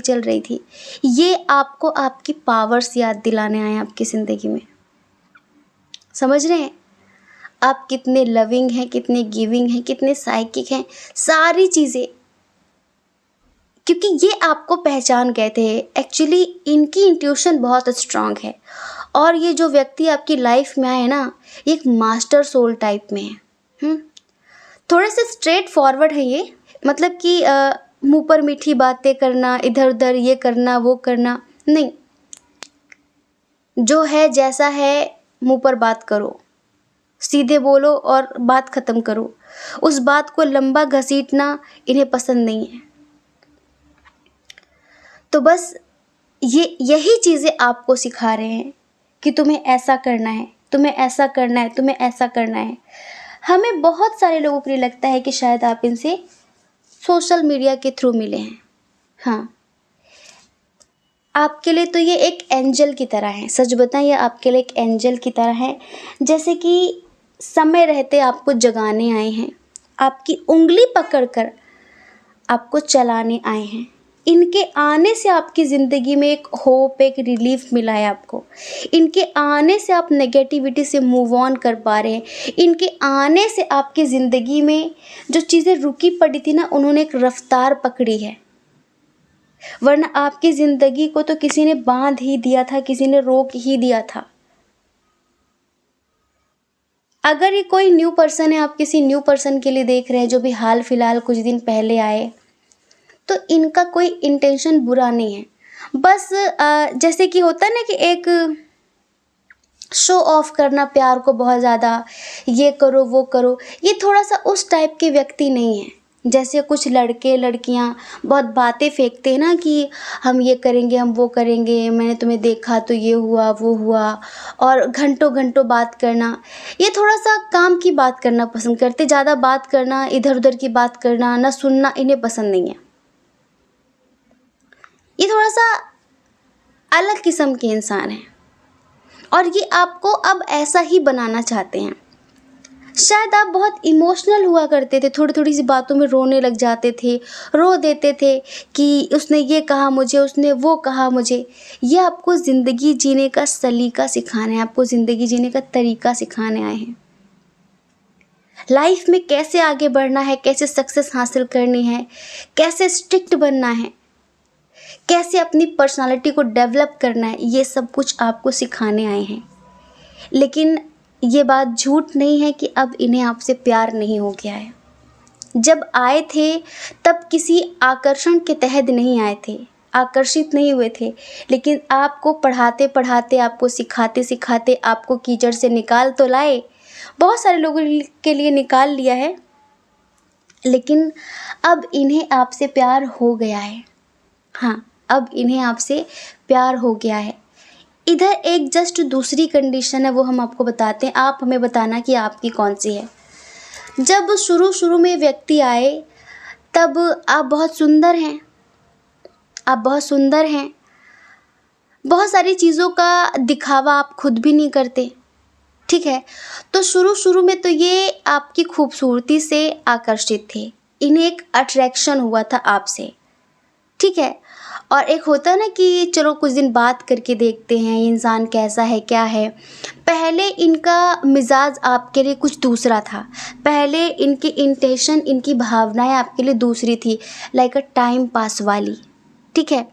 चल रही थी। ये आपको आपकी पावर्स याद दिलाने आए आपकी ज़िंदगी में। समझ रहे हैं आप कितने लविंग हैं, कितने गिविंग हैं, कितने साइकिक हैं, सारी चीज़ें, क्योंकि ये आपको पहचान गए थे। एक्चुअली इनकी इंट्यूशन बहुत स्ट्रांग है, और ये जो व्यक्ति आपकी लाइफ में आए ना, ये एक मास्टर सोल टाइप में है। थोड़े से स्ट्रेट फॉरवर्ड है ये, मतलब कि मुंह पर मीठी बातें करना, इधर उधर ये करना वो करना नहीं, जो है जैसा है मुंह पर बात करो, सीधे बोलो और बात ख़त्म करो। उस बात को लंबा घसीटना इन्हें पसंद नहीं है। तो बस यही चीज़ें आपको सिखा रहे हैं कि तुम्हें ऐसा करना है, तुम्हें ऐसा करना है, तुम्हें ऐसा करना है। हमें बहुत सारे लोगों के लिए लगता है कि शायद आप इनसे सोशल मीडिया के थ्रू मिले हैं। हाँ, आपके लिए तो ये एक एंजल की तरह है। सच बताएं, ये आपके लिए एक एंजल की तरह है। जैसे कि समय रहते आपको जगाने आए हैं, आपकी उंगली पकड़कर आपको चलाने आए हैं। इनके आने से आपकी ज़िंदगी में एक होप, एक रिलीफ मिला है आपको। इनके आने से आप नेगेटिविटी से मूव ऑन कर पा रहे हैं। इनके आने से आपकी ज़िंदगी में जो चीज़ें रुकी पड़ी थी ना, उन्होंने एक रफ्तार पकड़ी है। वरना आपकी ज़िंदगी को तो किसी ने बांध ही दिया था, किसी ने रोक ही दिया था। अगर ये कोई न्यू पर्सन है, आप किसी न्यू पर्सन के लिए देख रहे हैं जो भी हाल फिलहाल कुछ दिन पहले आए, तो इनका कोई इंटेंशन बुरा नहीं है। बस जैसे कि होता है ना कि एक शो ऑफ करना प्यार को बहुत ज़्यादा, ये करो वो करो, ये थोड़ा सा उस टाइप के व्यक्ति नहीं है। जैसे कुछ लड़के लड़कियां बहुत बातें फेंकते हैं ना कि हम ये करेंगे, हम वो करेंगे, मैंने तुम्हें देखा तो ये हुआ वो हुआ, और घंटों घंटों बात करना। ये थोड़ा सा काम की बात करना पसंद करते, ज़्यादा बात करना, इधर उधर की बात करना, ना सुनना इन्हें पसंद नहीं है। ये थोड़ा सा अलग किस्म के इंसान हैं और ये आपको अब ऐसा ही बनाना चाहते हैं। शायद आप बहुत इमोशनल हुआ करते थे, थोड़ी थोड़ी सी बातों में रोने लग जाते थे, रो देते थे कि उसने ये कहा मुझे, उसने वो कहा मुझे। ये आपको ज़िंदगी जीने का सलीका सिखाने, आपको ज़िंदगी जीने का तरीका सिखाने आए हैं। लाइफ में कैसे आगे बढ़ना है, कैसे सक्सेस हासिल करनी है, कैसे स्ट्रिक्ट बनना है, कैसे अपनी पर्सनालिटी को डेवलप करना है, ये सब कुछ आपको सिखाने आए हैं। लेकिन ये बात झूठ नहीं है कि अब इन्हें आपसे प्यार नहीं हो गया है। जब आए थे तब किसी आकर्षण के तहत नहीं आए थे, आकर्षित नहीं हुए थे, लेकिन आपको पढ़ाते पढ़ाते, आपको सिखाते सिखाते आपको कीचड़ से निकाल तो लाए। बहुत सारे लोगों के लिए निकाल लिया है, लेकिन अब इन्हें आपसे प्यार हो गया है। हाँ, अब इन्हें आपसे प्यार हो गया है। इधर एक जस्ट दूसरी कंडीशन है, वो हम आपको बताते हैं, आप हमें बताना कि आपकी कौन सी है। जब शुरू शुरू में व्यक्ति आए तब आप बहुत सुंदर हैं, आप बहुत सुंदर हैं, बहुत सारी चीज़ों का दिखावा आप खुद भी नहीं करते, ठीक है। तो शुरू शुरू में तो ये आपकी खूबसूरती से आकर्षित थे, इन्हें एक अट्रैक्शन हुआ था आपसे, ठीक है। और एक होता है ना कि चलो कुछ दिन बात करके देखते हैं ये इंसान कैसा है क्या है। पहले इनका मिजाज आपके लिए कुछ दूसरा था, पहले इनकी इंटेंशन, इनकी भावनाएं आपके लिए दूसरी थी, लाइक अ टाइम पास वाली, ठीक है।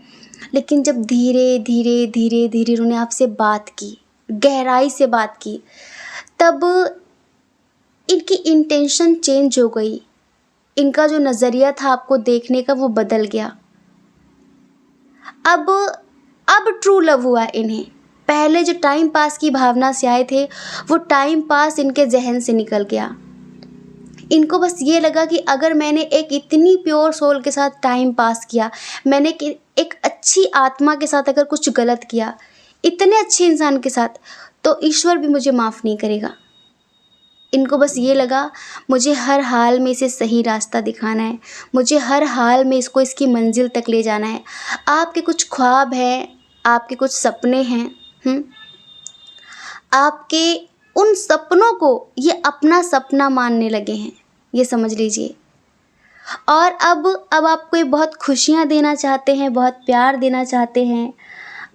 लेकिन जब धीरे धीरे धीरे धीरे उन्होंने आपसे बात की, गहराई से बात की, तब इनकी इंटेंशन चेंज हो गई। इनका जो नज़रिया था आपको देखने का वो बदल गया। अब ट्रू लव हुआ इन्हें। पहले जो टाइम पास की भावना से आए थे, वो टाइम पास इनके जहन से निकल गया। इनको बस ये लगा कि अगर मैंने एक इतनी प्योर सोल के साथ टाइम पास किया, मैंने एक अच्छी आत्मा के साथ अगर कुछ गलत किया, इतने अच्छे इंसान के साथ, तो ईश्वर भी मुझे माफ़ नहीं करेगा। इनको बस ये लगा मुझे हर हाल में इसे सही रास्ता दिखाना है, मुझे हर हाल में इसको इसकी मंजिल तक ले जाना है। आपके कुछ ख्वाब हैं, आपके कुछ सपने हैं, आपके उन सपनों को ये अपना सपना मानने लगे हैं, ये समझ लीजिए। और अब आपको ये बहुत खुशियाँ देना चाहते हैं, बहुत प्यार देना चाहते हैं,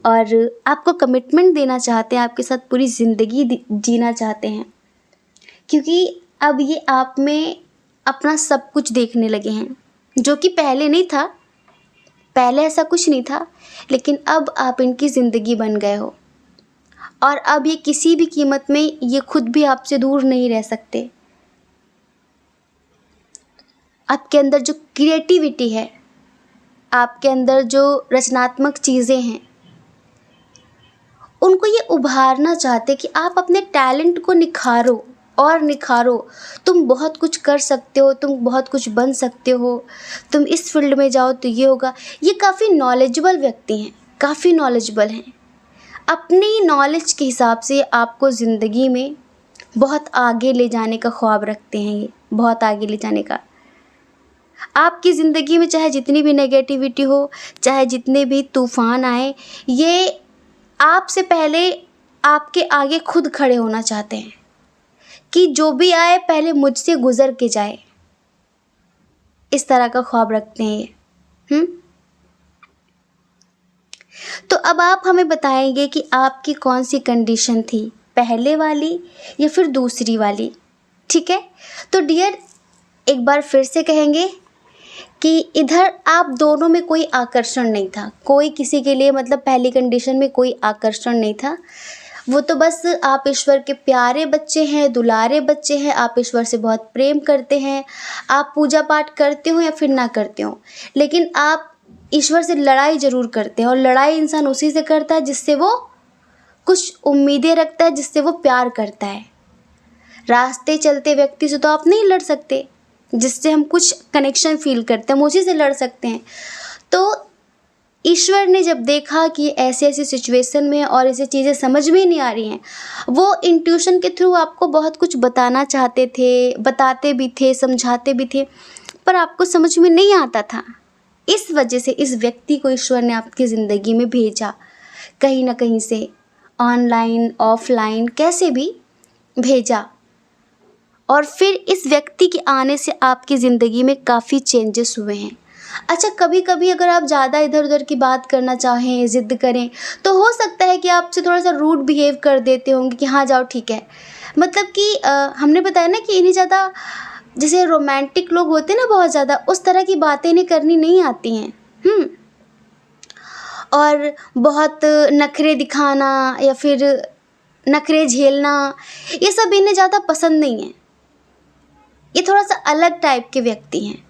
और आपको कमिटमेंट देना चाहते हैं, आपके साथ पूरी ज़िंदगी जीना चाहते हैं। क्योंकि अब ये आप में अपना सब कुछ देखने लगे हैं, जो कि पहले नहीं था, पहले ऐसा कुछ नहीं था, लेकिन अब आप इनकी ज़िंदगी बन गए हो। और अब ये किसी भी कीमत में ये खुद भी आपसे दूर नहीं रह सकते। आपके अंदर जो क्रिएटिविटी है, आपके अंदर जो रचनात्मक चीज़ें हैं, उनको ये उभारना चाहते कि आप अपने टैलेंट को निखारो और निखारो। तुम बहुत कुछ कर सकते हो, तुम बहुत कुछ बन सकते हो, तुम इस फील्ड में जाओ तो ये होगा। ये काफ़ी नॉलेजेबल व्यक्ति हैं, काफ़ी नॉलेजेबल हैं। अपनी नॉलेज के हिसाब से आपको ज़िंदगी में बहुत आगे ले जाने का ख्वाब रखते हैं, ये बहुत आगे ले जाने का। आपकी ज़िंदगी में चाहे जितनी भी नेगेटिविटी हो, चाहे जितने भी तूफ़ान आए, ये आपसे पहले आपके आगे खुद खड़े होना चाहते हैं कि जो भी आए पहले मुझसे गुजर के जाए, इस तरह का ख्वाब रखते हैं ये। तो अब आप हमें बताएंगे कि आपकी कौन सी कंडीशन थी, पहले वाली या फिर दूसरी वाली। ठीक है, तो डियर एक बार फिर से कहेंगे कि इधर आप दोनों में कोई आकर्षण नहीं था, कोई किसी के लिए, मतलब पहली कंडीशन में कोई आकर्षण नहीं था। वो तो बस आप ईश्वर के प्यारे बच्चे हैं, दुलारे बच्चे हैं, आप ईश्वर से बहुत प्रेम करते हैं। आप पूजा पाठ करते हो या फिर ना करते हो, लेकिन आप ईश्वर से लड़ाई ज़रूर करते हैं, और लड़ाई इंसान उसी से करता है जिससे वो कुछ उम्मीदें रखता है, जिससे वो प्यार करता है। रास्ते चलते व्यक्ति से तो आप नहीं लड़ सकते, जिससे हम कुछ कनेक्शन फील करते हैं, हम उसी से लड़ सकते हैं। तो ईश्वर ने जब देखा कि ऐसी ऐसी सिचुएशन में और ऐसी चीज़ें समझ में नहीं आ रही हैं, वो इंट्यूशन के थ्रू आपको बहुत कुछ बताना चाहते थे, बताते भी थे, समझाते भी थे, पर आपको समझ में नहीं आता था। इस वजह से इस व्यक्ति को ईश्वर ने आपकी ज़िंदगी में भेजा, कहीं ना कहीं से, ऑनलाइन ऑफलाइन कैसे भी भेजा। और फिर इस व्यक्ति के आने से आपकी ज़िंदगी में काफ़ी चेंजेस हुए हैं। अच्छा, कभी कभी अगर आप ज़्यादा इधर उधर की बात करना चाहें, ज़िद करें, तो हो सकता है कि आपसे थोड़ा सा रूड बिहेव कर देते होंगे कि हाँ जाओ ठीक है। मतलब कि हमने बताया ना कि इन्हें ज़्यादा, जैसे रोमांटिक लोग होते हैं ना बहुत ज़्यादा, उस तरह की बातें इन्हें करनी नहीं आती हैं। और बहुत नखरे दिखाना या फिर नखरे झेलना, ये सब इन्हें ज़्यादा पसंद नहीं है। ये थोड़ा सा अलग टाइप के व्यक्ति हैं।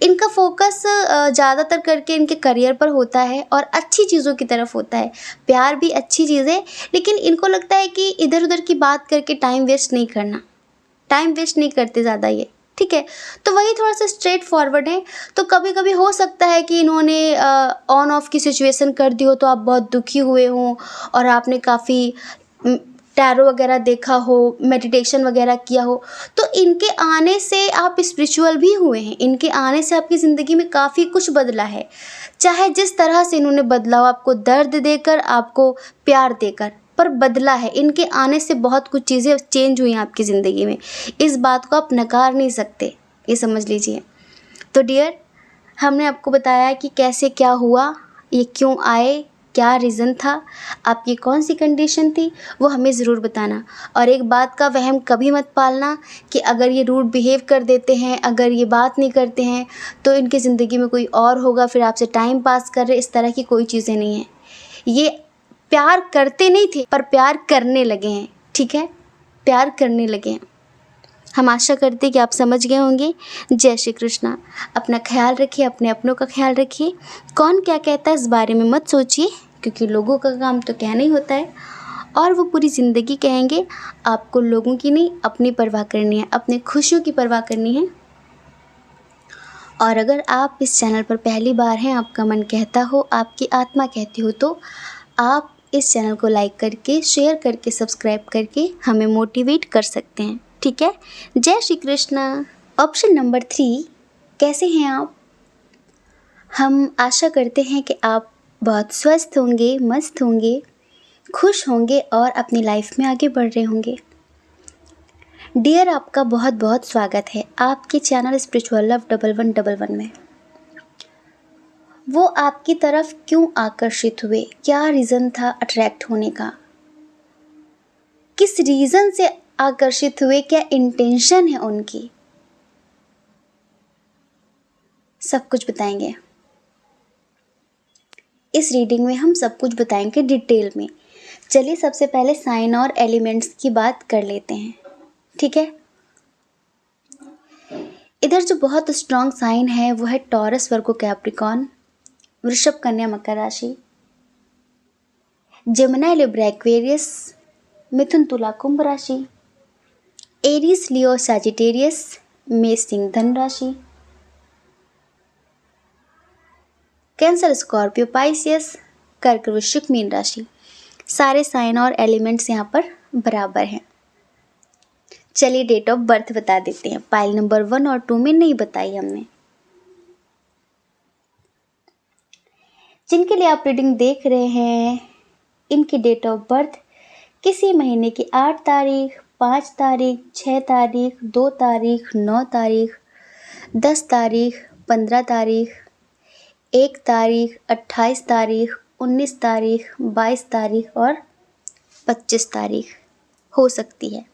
इनका फोकस ज़्यादातर करके इनके करियर पर होता है और अच्छी चीज़ों की तरफ होता है। प्यार भी अच्छी चीज़ है, लेकिन इनको लगता है कि इधर उधर की बात करके टाइम वेस्ट नहीं करना, टाइम वेस्ट नहीं करते ज़्यादा ये। ठीक है, तो वही थोड़ा सा स्ट्रेट फॉरवर्ड है। तो कभी कभी हो सकता है कि इन्होंने ऑन ऑफ की सिचुएशन कर दी हो, तो आप बहुत दुखी हुए हों और आपने काफ़ी टैरो वगैरह देखा हो, मेडिटेशन वगैरह किया हो, तो इनके आने से आप स्पिरिचुअल भी हुए हैं। इनके आने से आपकी ज़िंदगी में काफ़ी कुछ बदला है, चाहे जिस तरह से इन्होंने बदला हो, आपको दर्द देकर, आपको प्यार देकर, पर बदला है। इनके आने से बहुत कुछ चीज़ें चेंज हुई हैं आपकी ज़िंदगी में, इस बात को आप नकार नहीं सकते, ये समझ लीजिए। तो डियर, हमने आपको बताया कि कैसे क्या हुआ, ये क्यों आए, क्या रीज़न था, आपकी कौन सी कंडीशन थी, वो हमें ज़रूर बताना। और एक बात का वहम कभी मत पालना कि अगर ये रूड बिहेव कर देते हैं, अगर ये बात नहीं करते हैं, तो इनकी ज़िंदगी में कोई और होगा, फिर आपसे टाइम पास कर रहे, इस तरह की कोई चीज़ें नहीं हैं। ये प्यार करते नहीं थे, पर प्यार करने लगे हैं। ठीक है, प्यार करने लगे हैं। हम आशा करते हैं कि आप समझ गए होंगे। जय श्री कृष्णा। अपना ख्याल रखिए, अपने अपनों का ख्याल रखिए। कौन क्या कहता है इस बारे में मत सोचिए, क्योंकि लोगों का काम तो कहना ही होता है, और वो पूरी ज़िंदगी कहेंगे। आपको लोगों की नहीं, अपनी परवाह करनी है, अपनी खुशियों की परवाह करनी है। और अगर आप इस चैनल पर पहली बार हैं, आपका मन कहता हो, आपकी आत्मा कहती हो, तो आप इस चैनल को लाइक करके, शेयर करके, सब्सक्राइब करके हमें मोटिवेट कर सकते हैं। ठीक है, जय श्री कृष्णा। ऑप्शन नंबर 3, कैसे हैं आप? हम आशा करते हैं कि आप बहुत स्वस्थ होंगे, मस्त होंगे, खुश होंगे और अपनी लाइफ में आगे बढ़ रहे होंगे। डियर, आपका बहुत बहुत स्वागत है आपके चैनल स्पिरिचुअल लव 1111 में। वो आपकी तरफ क्यों आकर्षित हुए, क्या रीज़न था अट्रैक्ट होने का, किस रीज़न से आकर्षित हुए, क्या इंटेंशन है उनकी, सब कुछ बताएंगे। इस रीडिंग में हम सब कुछ बताएंगे डिटेल में। चलिए सबसे पहले साइन और एलिमेंट्स की बात कर लेते हैं। ठीक है, इधर जो बहुत स्ट्रॉन्ग साइन है वो है टॉरस, वर्गो, कैप्रिकॉर्न, वृषभ, कन्या, मकर राशि, जेमिनी, लिब्रा, एक्वेरियस, मिथुन, तुला, कुंभ राशि, एरीज, लियो, सैजिटेरियस, मेष, सिंह, धनु राशि, कैंसर, स्कॉर्पियो, पाइसियस, कर्क, वृश्चिक, मीन राशि। सारे साइन और एलिमेंट्स यहाँ पर बराबर हैं। चलिए डेट ऑफ बर्थ बता देते हैं। पाइल नंबर 1 और 2 में नहीं बताई हमने। जिनके लिए आप रीडिंग देख रहे हैं, इनकी डेट ऑफ बर्थ किसी महीने की 8 तारीख, 5 तारीख, 6 तारीख, 2 तारीख, 9 तारीख, 10 तारीख, 15 तारीख, 1 तारीख, 28 तारीख, 19 तारीख, 22 तारीख और 25 तारीख हो सकती है।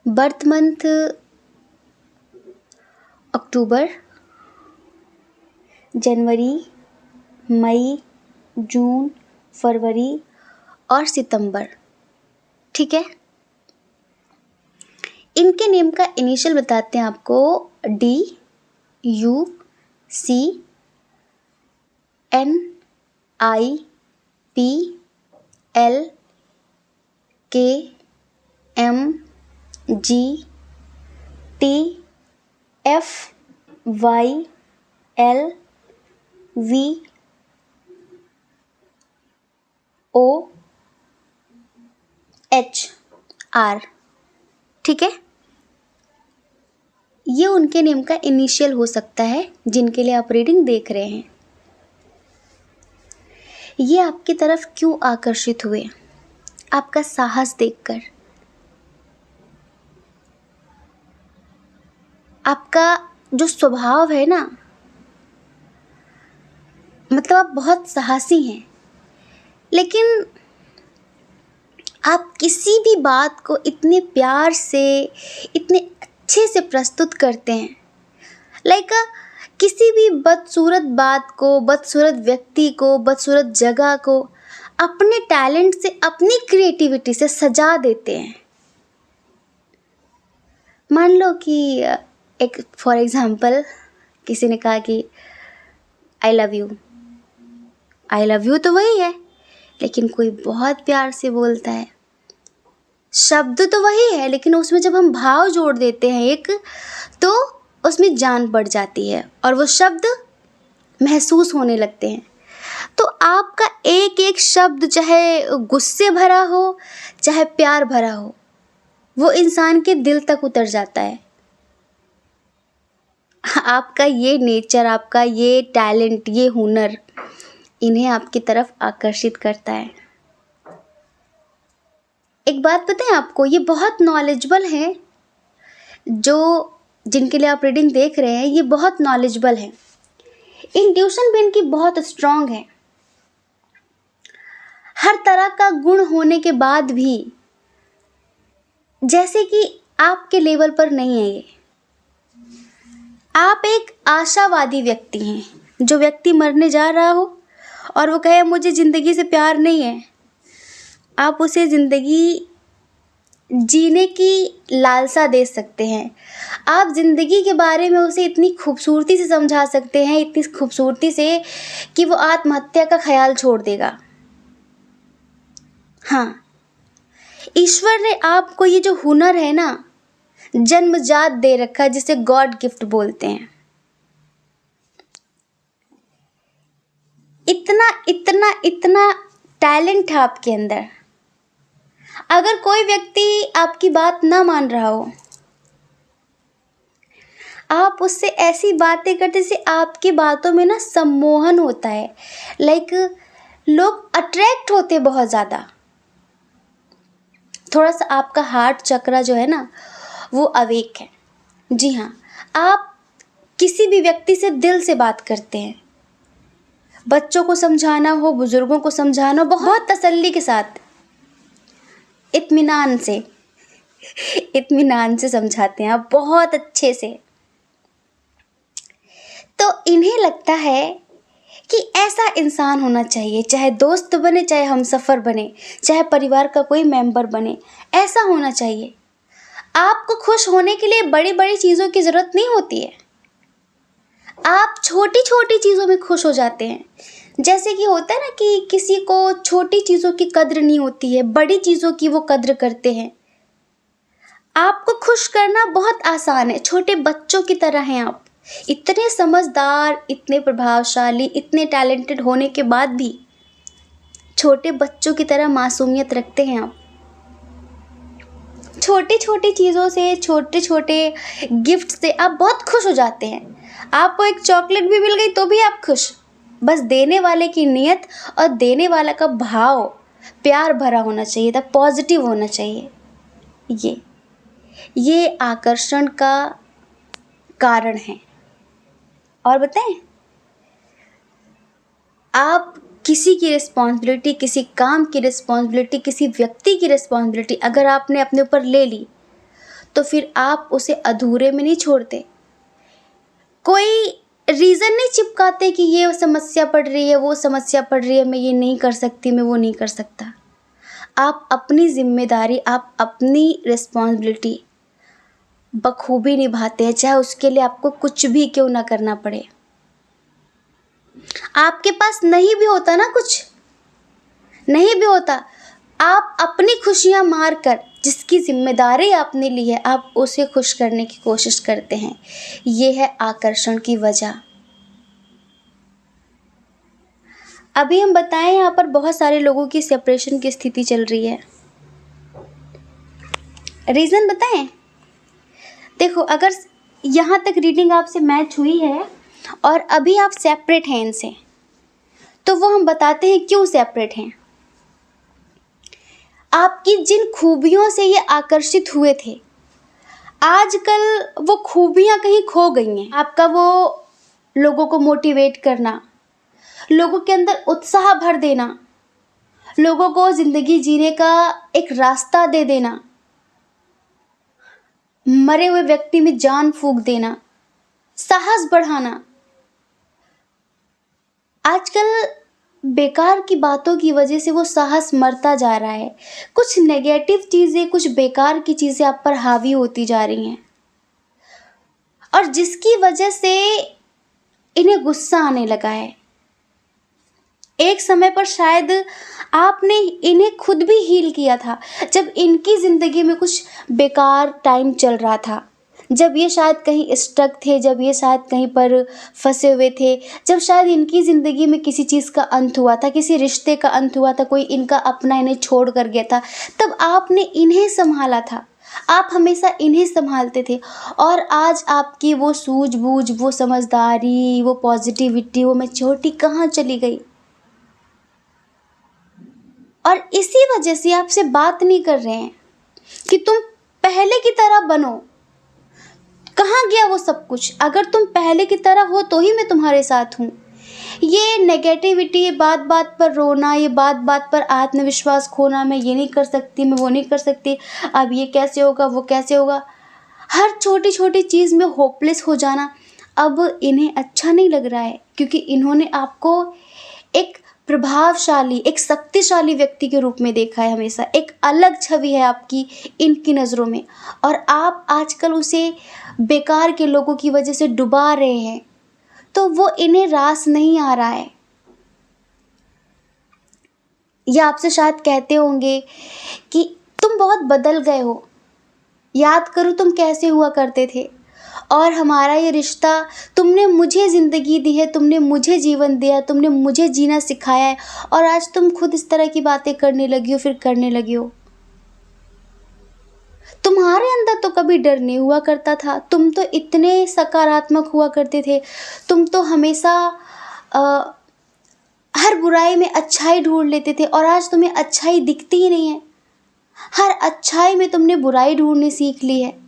बर्थ मंथ अक्टूबर, जनवरी, मई, जून, फरवरी और सितंबर। ठीक है, इनके नेम का इनिशियल बताते हैं आपको। D, U, C, N, I, P, L, K, M, G, T, F, Y, L, V, O, H, R। ठीक है, ये उनके नेम का इनिशियल हो सकता है जिनके लिए आप रीडिंग देख रहे हैं। ये आपकी तरफ क्यों आकर्षित हुए? आपका साहस देखकर, आपका जो स्वभाव है ना, मतलब आप बहुत साहसी हैं, लेकिन आप किसी भी बात को इतने प्यार से, इतने अच्छे से प्रस्तुत करते हैं। लाइक किसी भी बदसूरत बात को, बदसूरत व्यक्ति को, बदसूरत जगह को अपने टैलेंट से, अपनी क्रिएटिविटी से सजा देते हैं। मान लो कि एक फॉर एग्जांपल किसी ने कहा कि I love you. I love you तो वही है, लेकिन कोई बहुत प्यार से बोलता है। शब्द तो वही है, लेकिन उसमें जब हम भाव जोड़ देते हैं एक, तो उसमें जान बढ़ जाती है और वो शब्द महसूस होने लगते हैं। तो आपका एक एक शब्द, चाहे गुस्से भरा हो, चाहे प्यार भरा हो, वो इंसान के दिल तक उतर जाता है। आपका ये नेचर, आपका ये टैलेंट, ये हुनर इन्हें आपकी तरफ आकर्षित करता है। एक बात पता है आपको, ये बहुत नॉलेजेबल हैं, जो जिनके लिए आप रीडिंग देख रहे हैं, ये बहुत नॉलेजेबल हैं। इंट्यूशन भी इनकी बहुत स्ट्रांग है। हर तरह का गुण होने के बाद भी जैसे कि आपके लेवल पर नहीं है ये। आप एक आशावादी व्यक्ति हैं। जो व्यक्ति मरने जा रहा हो और वो कहे मुझे ज़िंदगी से प्यार नहीं है, आप उसे ज़िंदगी जीने की लालसा दे सकते हैं। आप ज़िंदगी के बारे में उसे इतनी खूबसूरती से समझा सकते हैं, इतनी खूबसूरती से कि वो आत्महत्या का ख्याल छोड़ देगा। हाँ, ईश्वर ने आपको ये जो हुनर है ना, जन्मजात दे रखा है, जिसे गॉड गिफ्ट बोलते हैं। इतना इतना इतना टैलेंट है आपके अंदर। अगर कोई व्यक्ति आपकी बात ना मान रहा हो, आप उससे ऐसी बातें करते जैसे आपकी बातों में ना सम्मोहन होता है। लाइक लोग अट्रैक्ट होते बहुत ज़्यादा। थोड़ा सा आपका हार्ट चक्रा जो है ना, वो अवेक है। जी हाँ, आप किसी भी व्यक्ति से दिल से बात करते हैं। बच्चों को समझाना हो, बुजुर्गों को समझाना हो, बहुत तसल्ली के साथ, इत्मीनान से समझाते हैं आप, बहुत अच्छे से। तो इन्हें लगता है कि ऐसा इंसान होना चाहिए, चाहे दोस्त बने, चाहे हमसफ़र बने, चाहे परिवार का कोई मेंबर बने, ऐसा होना चाहिए। आपको खुश होने के लिए बड़ी बड़ी चीज़ों की ज़रूरत नहीं होती है। आप छोटी छोटी चीज़ों में खुश हो जाते हैं। जैसे कि होता है ना कि किसी को छोटी चीज़ों की कद्र नहीं होती है, बड़ी चीज़ों की वो कद्र करते हैं। आपको खुश करना बहुत आसान है। छोटे बच्चों की तरह हैं आप, इतने समझदार, इतने प्रभावशाली, इतने टैलेंटेड होने के बाद भी छोटे बच्चों की तरह मासूमियत रखते हैं आप। छोटी छोटी चीज़ों से, छोटे छोटे गिफ्ट से आप बहुत खुश हो जाते हैं। आपको एक चॉकलेट भी मिल गई तो भी आप खुश। बस देने वाले की नीयत और देने वाला का भाव प्यार भरा होना चाहिए था, पॉजिटिव होना चाहिए। ये आकर्षण का कारण है। और बताएं, आप किसी की रिस्पॉन्सिबिलिटी, किसी काम की रिस्पॉन्सिबिलिटी, किसी व्यक्ति की रिस्पॉन्सिबिलिटी अगर आपने अपने ऊपर ले ली तो फिर आप उसे अधूरे में नहीं छोड़ते। कोई रीज़न नहीं चिपकाते कि ये समस्या पड़ रही है, वो समस्या पड़ रही है, मैं ये नहीं कर सकती, मैं वो नहीं कर सकता। आप अपनी जिम्मेदारी, आप अपनी रिस्पॉन्सिबिलिटी बखूबी निभाते हैं, चाहे उसके लिए आपको कुछ भी क्यों ना करना पड़े। आपके पास नहीं भी होता ना, कुछ नहीं भी होता, आप अपनी खुशियां मार कर जिसकी जिम्मेदारी आपने ली है, आप उसे खुश करने की कोशिश करते हैं। ये है आकर्षण की वजह। अभी हम बताएं, यहाँ पर बहुत सारे लोगों की सेपरेशन की स्थिति चल रही है। रीज़न बताएं। देखो, अगर यहाँ तक रीडिंग आपसे मैच हुई है और अभी आप सेपरेट हैं इनसे, तो वो हम बताते हैं क्यों सेपरेट हैं। आपकी जिन खूबियों से ये आकर्षित हुए थे, आजकल वो खूबियाँ कहीं खो गई हैं। आपका वो लोगों को मोटिवेट करना, लोगों के अंदर उत्साह भर देना, लोगों को ज़िंदगी जीने का एक रास्ता दे देना, मरे हुए व्यक्ति में जान फूंक देना, साहस बढ़ाना, आजकल बेकार की बातों की वजह से वो साहस मरता जा रहा है। कुछ नेगेटिव चीज़ें, कुछ बेकार की चीज़ें आप पर हावी होती जा रही हैं और जिसकी वजह से इन्हें गुस्सा आने लगा है। एक समय पर शायद आपने इन्हें खुद भी हील किया था, जब इनकी ज़िंदगी में कुछ बेकार टाइम चल रहा था, जब ये शायद कहीं स्टक थे, जब ये शायद कहीं पर फंसे हुए थे, जब शायद इनकी ज़िंदगी में किसी चीज़ का अंत हुआ था, किसी रिश्ते का अंत हुआ था, कोई इनका अपना इन्हें छोड़ कर गया था, तब आपने इन्हें संभाला था। आप हमेशा इन्हें संभालते थे और आज आपकी वो सूझबूझ, वो समझदारी, वो पॉजिटिविटी, वो मैच्योरिटी कहाँ चली गई। और इसी वजह से आपसे बात नहीं कर रहे हैं कि तुम पहले की तरह बनो। कहाँ गया वो सब कुछ? अगर तुम पहले की तरह हो तो ही मैं तुम्हारे साथ हूँ। ये नेगेटिविटी, ये बात बात पर रोना, ये बात बात पर आत्मविश्वास खोना, मैं ये नहीं कर सकती, मैं वो नहीं कर सकती, अब ये कैसे होगा, वो कैसे होगा, हर छोटी छोटी चीज़ में होपलेस हो जाना, अब इन्हें अच्छा नहीं लग रहा है क्योंकि इन्होंने आपको एक प्रभावशाली, एक शक्तिशाली व्यक्ति के रूप में देखा है हमेशा। एक अलग छवि है आपकी इनकी नज़रों में और आप आजकल उसे बेकार के लोगों की वजह से डुबा रहे हैं, तो वो इन्हें रास नहीं आ रहा है। या आपसे शायद कहते होंगे कि तुम बहुत बदल गए हो, याद करो तुम कैसे हुआ करते थे और हमारा ये रिश्ता, तुमने मुझे ज़िंदगी दी है, तुमने मुझे जीवन दिया है, तुमने मुझे जीना सिखाया है और आज तुम खुद इस तरह की बातें करने लगी हो, फिर करने लगी हो। तुम्हारे अंदर तो कभी डर नहीं हुआ करता था, तुम तो इतने सकारात्मक हुआ करते थे, तुम तो हमेशा हर बुराई में अच्छाई ढूंढ लेते थे और आज तुम्हें अच्छाई दिखती ही नहीं है। हर अच्छाई में तुमने बुराई ढूंढनी सीख ली है।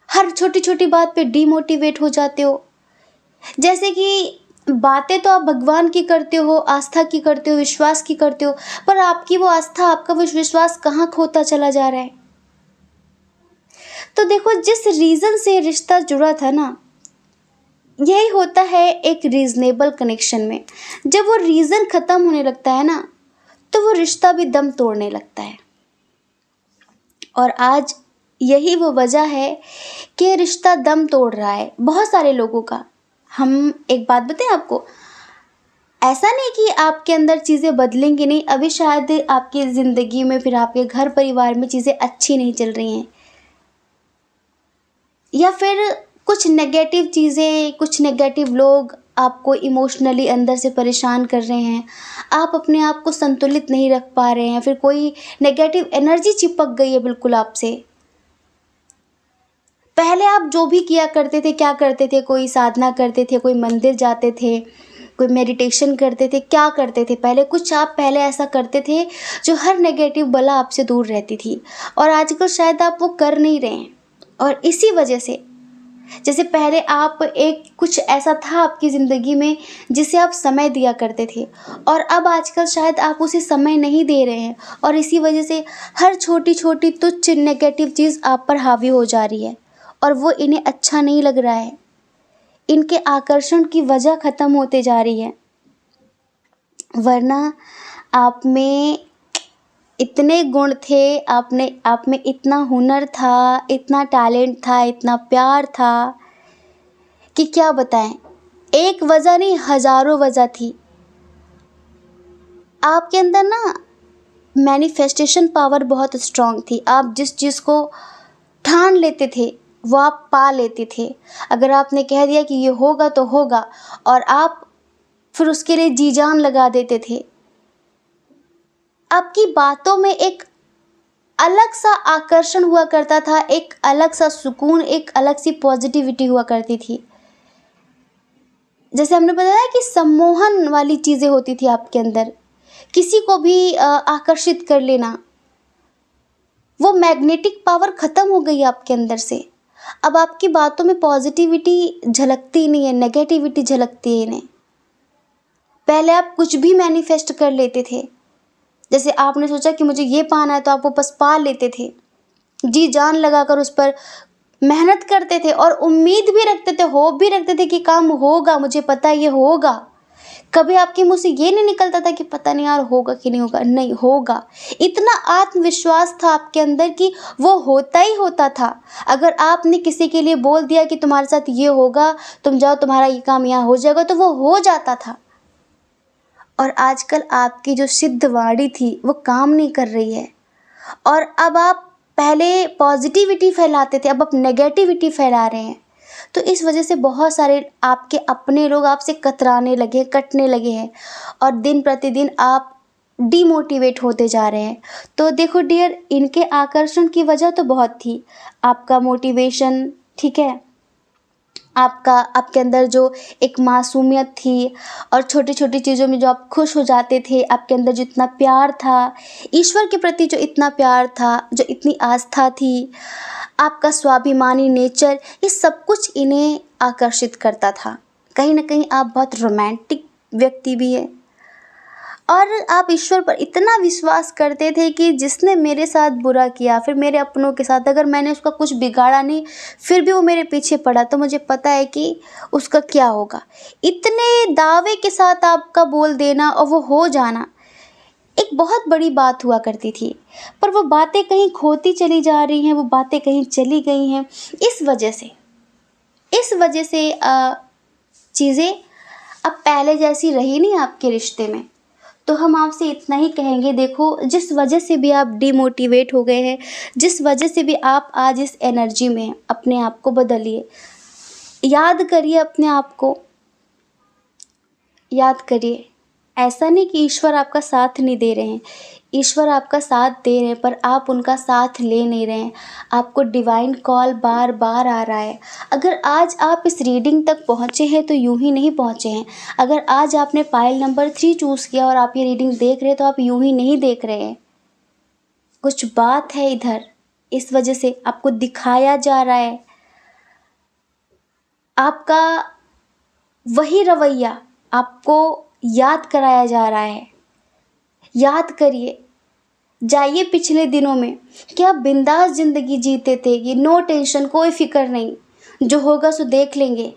हर छोटी छोटी बात पे डीमोटिवेट हो जाते हो। जैसे कि बातें तो आप भगवान की करते हो, आस्था की करते हो, विश्वास की करते हो, पर आपकी वो आस्था, आपका वो विश्वास कहाँ खोता चला जा रहा है। तो देखो, जिस रीज़न से रिश्ता जुड़ा था ना, यही होता है एक रीजनेबल कनेक्शन में। जब वो रीज़न ख़त्म होने लगता है ना, तो वो रिश्ता भी दम तोड़ने लगता है। और आज यही वो वजह है कि रिश्ता दम तोड़ रहा है बहुत सारे लोगों का। हम एक बात बताएं आपको, ऐसा नहीं कि आपके अंदर चीज़ें बदलेंगी नहीं, अभी शायद आपकी ज़िंदगी में, फिर आपके घर परिवार में चीज़ें अच्छी नहीं चल रही हैं, या फिर कुछ नेगेटिव चीज़ें, कुछ नेगेटिव लोग आपको इमोशनली अंदर से परेशान कर रहे हैं, आप अपने आप को संतुलित नहीं रख पा रहे हैं, फिर कोई नेगेटिव एनर्जी चिपक गई है बिल्कुल आपसे। पहले आप जो भी किया करते थे, क्या करते थे, कोई साधना करते थे, कोई मंदिर जाते थे, कोई मेडिटेशन करते थे, क्या करते थे पहले, कुछ आप पहले ऐसा करते थे जो हर नेगेटिव बला आपसे दूर रहती थी, और आजकल शायद आप वो कर नहीं रहे हैं। और इसी वजह से, जैसे पहले आप एक कुछ ऐसा था आपकी ज़िंदगी में जिसे आप समय दिया करते थे, और अब आजकल शायद आप उसे समय नहीं दे रहे हैं, और इसी वजह से हर छोटी छोटी तुच्छ नेगेटिव चीज़ आप पर हावी हो जा रही है, और वो इन्हें अच्छा नहीं लग रहा है। इनके आकर्षण की वजह ख़त्म होते जा रही है। वरना आप में इतने गुण थे, आप में इतना हुनर था, इतना टैलेंट था, इतना प्यार था कि क्या बताएं। एक वजह नहीं, हज़ारों वजह थी। आपके अंदर ना मैनिफेस्टेशन पावर बहुत स्ट्रांग थी। आप जिस चीज़ को ठान लेते थे वो आप पा लेते थे। अगर आपने कह दिया कि ये होगा तो होगा, और आप फिर उसके लिए जी जान लगा देते थे। आपकी बातों में एक अलग सा आकर्षण हुआ करता था, एक अलग सा सुकून, एक अलग सी पॉजिटिविटी हुआ करती थी। जैसे हमने बताया कि सम्मोहन वाली चीज़ें होती थी आपके अंदर, किसी को भी आकर्षित कर लेना। वो मैग्नेटिक पावर ख़त्म हो गई आपके अंदर से। अब आपकी बातों में पॉजिटिविटी झलकती ही नहीं है, नेगेटिविटी झलकती है इन्हें। पहले आप कुछ भी मैनिफेस्ट कर लेते थे। जैसे आपने सोचा कि मुझे ये पाना है तो आप वो बस पा लेते थे। जी जान लगाकर उस पर मेहनत करते थे, और उम्मीद भी रखते थे, होप भी रखते थे कि काम होगा, मुझे पता है ये होगा। कभी आपके मुंह से ये नहीं निकलता था कि पता नहीं यार होगा कि नहीं होगा, नहीं होगा। इतना आत्मविश्वास था आपके अंदर कि वो होता ही होता था। अगर आपने किसी के लिए बोल दिया कि तुम्हारे साथ ये होगा, तुम जाओ तुम्हारा ये काम यहाँ हो जाएगा, तो वो हो जाता था। और आजकल आपकी जो सिद्ध वाणी थी वो काम नहीं कर रही है, और अब आप पहले पॉजिटिविटी फैलाते थे, अब आप नेगेटिविटी फैला रहे हैं। तो इस वजह से बहुत सारे आपके अपने लोग आपसे कतराने लगे, कटने लगे हैं, और दिन प्रतिदिन आप डीमोटिवेट होते जा रहे हैं। तो देखो डियर, इनके आकर्षण की वजह तो बहुत थी। आपका मोटिवेशन, ठीक है, आपके अंदर जो एक मासूमियत थी, और छोटी छोटी चीज़ों में जो आप खुश हो जाते थे, आपके अंदर जो इतना प्यार था, ईश्वर के प्रति जो इतना प्यार था, जो इतनी आस्था थी, आपका स्वाभिमानी नेचर, ये सब कुछ इन्हें आकर्षित करता था। कहीं ना कहीं आप बहुत रोमांटिक व्यक्ति भी हैं, और आप ईश्वर पर इतना विश्वास करते थे कि जिसने मेरे साथ बुरा किया, फिर मेरे अपनों के साथ, अगर मैंने उसका कुछ बिगाड़ा नहीं, फिर भी वो मेरे पीछे पड़ा, तो मुझे पता है कि उसका क्या होगा। इतने दावे के साथ आपका बोल देना और वो हो जाना एक बहुत बड़ी बात हुआ करती थी। पर वो बातें कहीं खोती चली जा रही हैं, वो बातें कहीं चली गई हैं। इस वजह से चीज़ें अब पहले जैसी रही नहीं आपके रिश्ते में। तो हम आपसे इतना ही कहेंगे, देखो जिस वजह से भी आप डिमोटिवेट हो गए हैं, जिस वजह से भी आप आज इस एनर्जी में हैं, अपने आप को बदलिए। याद करिए अपने आप को, याद करिए। ऐसा नहीं कि ईश्वर आपका साथ नहीं दे रहे हैं, ईश्वर आपका साथ दे रहे हैं, पर आप उनका साथ ले नहीं रहे हैं। आपको डिवाइन कॉल बार बार आ रहा है। अगर आज आप इस रीडिंग तक पहुँचे हैं तो यूं ही नहीं पहुँचे हैं। अगर आज आपने पाइल नंबर 3 चूज़ किया और आप ये रीडिंग देख रहे हैं, तो आप यूं ही नहीं देख रहे हैं। कुछ बात है इधर, इस वजह से आपको दिखाया जा रहा है। आपका वही रवैया आपको याद कराया जा रहा है। याद करिए, जाइए पिछले दिनों में कि आप बिंदास ज़िंदगी जीते थे, कि नो टेंशन, कोई फिक्र नहीं, जो होगा सो देख लेंगे,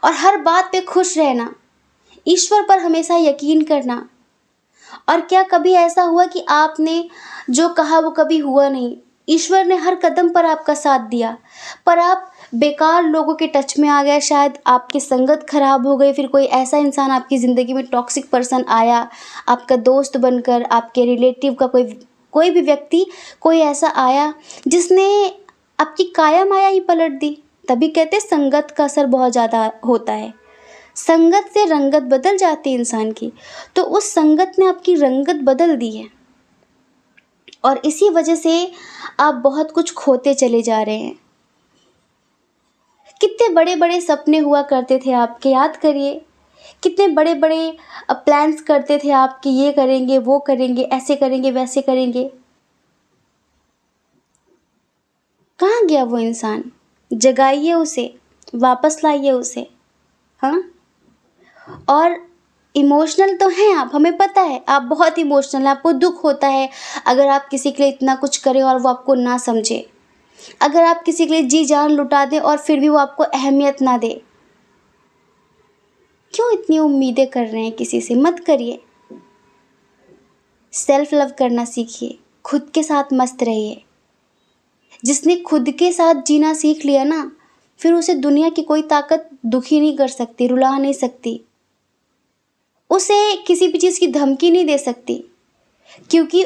और हर बात पे खुश रहना, ईश्वर पर हमेशा यकीन करना। और क्या कभी ऐसा हुआ कि आपने जो कहा वो कभी हुआ नहीं? ईश्वर ने हर कदम पर आपका साथ दिया, पर आप बेकार लोगों के टच में आ गए, शायद आपकी संगत खराब हो गई, फिर कोई ऐसा इंसान आपकी ज़िंदगी में, टॉक्सिक पर्सन आया आपका दोस्त बनकर, आपके रिलेटिव का कोई भी व्यक्ति, कोई ऐसा आया जिसने आपकी काया माया ही पलट दी। तभी कहते संगत का असर बहुत ज़्यादा होता है, संगत से रंगत बदल जाती है इंसान की। तो उस संगत ने आपकी रंगत बदल दी है, और इसी वजह से आप बहुत कुछ खोते चले जा रहे हैं। कितने बड़े बड़े सपने हुआ करते थे आपके, याद करिए। कितने बड़े बड़े प्लान्स करते थे आप कि ये करेंगे, वो करेंगे, ऐसे करेंगे, वैसे करेंगे। कहाँ गया वो इंसान? जगाइए उसे, वापस लाइए उसे। हाँ, और इमोशनल तो हैं आप, हमें पता है आप बहुत इमोशनल हैं, आपको दुख होता है अगर आप किसी के लिए इतना कुछ करें और वो आपको ना समझे, अगर आप किसी के लिए जी जान लुटा दें और फिर भी वो आपको अहमियत ना दे। क्यों इतनी उम्मीदें कर रहे हैं किसी से? मत करिए। सेल्फ लव करना सीखिए, खुद के साथ मस्त रहिए। जिसने खुद के साथ जीना सीख लिया ना, फिर उसे दुनिया की कोई ताकत दुखी नहीं कर सकती, रुला नहीं सकती, उसे किसी भी चीज़ की धमकी नहीं दे सकती, क्योंकि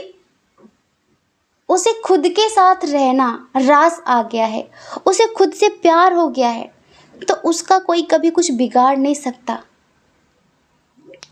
उसे खुद के साथ रहना रास आ गया है, उसे खुद से प्यार हो गया है, तो उसका कोई कभी कुछ बिगाड़ नहीं सकता।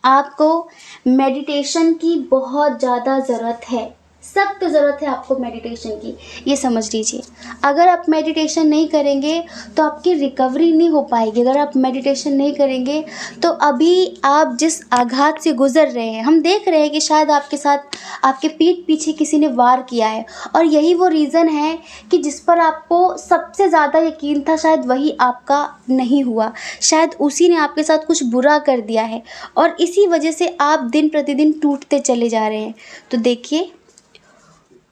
आपको मेडिटेशन की बहुत ज़्यादा ज़रूरत है, सख्त ज़रूरत है आपको मेडिटेशन की, ये समझ लीजिए। अगर आप मेडिटेशन नहीं करेंगे तो आपकी रिकवरी नहीं हो पाएगी। अगर आप मेडिटेशन नहीं करेंगे तो अभी आप जिस आघात से गुज़र रहे हैं, हम देख रहे हैं कि शायद आपके साथ आपके पीठ पीछे किसी ने वार किया है, और यही वो रीज़न है कि जिस पर आपको सबसे ज़्यादा यकीन था शायद वही आपका नहीं हुआ, शायद उसी ने आपके साथ कुछ बुरा कर दिया है, और इसी वजह से आप दिन प्रतिदिन टूटते चले जा रहे हैं। तो देखिए,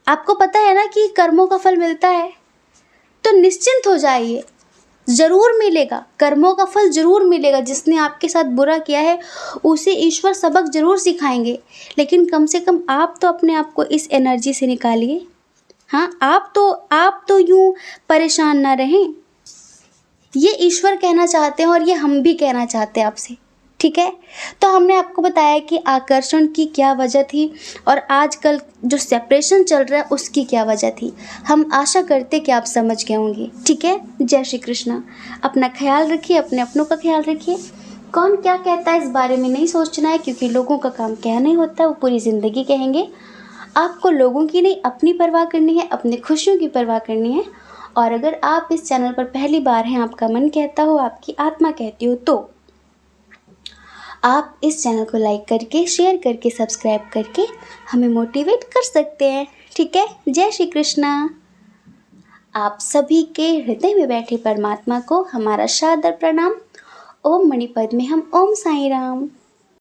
आपको पता है ना कि कर्मों का फल मिलता है, तो निश्चिंत हो जाइए, ज़रूर मिलेगा, कर्मों का फल ज़रूर मिलेगा। जिसने आपके साथ बुरा किया है उसे ईश्वर सबक ज़रूर सिखाएंगे, लेकिन कम से कम आप तो अपने आप को इस एनर्जी से निकालिए। हाँ, आप तो यूँ परेशान ना रहें, ये ईश्वर कहना चाहते हैं और ये हम भी कहना चाहते हैं आपसे, ठीक है। तो हमने आपको बताया कि आकर्षण की क्या वजह थी और आजकल जो सेपरेशन चल रहा है उसकी क्या वजह थी। हम आशा करते कि आप समझ गए होंगे, ठीक है। जय श्री कृष्णा। अपना ख्याल रखिए, अपने अपनों का ख्याल रखिए। कौन क्या कहता है इस बारे में नहीं सोचना है, क्योंकि लोगों का काम क्या नहीं होता, वो पूरी ज़िंदगी कहेंगे। आपको लोगों की नहीं, अपनी परवाह करनी है, अपनी खुशियों की परवाह करनी है। और अगर आप इस चैनल पर पहली बार हैं, आपका मन कहता हो, आपकी आत्मा कहती हो, तो आप इस चैनल को लाइक करके, शेयर करके, सब्सक्राइब करके हमें मोटिवेट कर सकते हैं, ठीक है। जय श्री कृष्णा। आप सभी के हृदय में बैठे परमात्मा को हमारा सादर प्रणाम। ओम मणिपद में हम ओम साईं राम।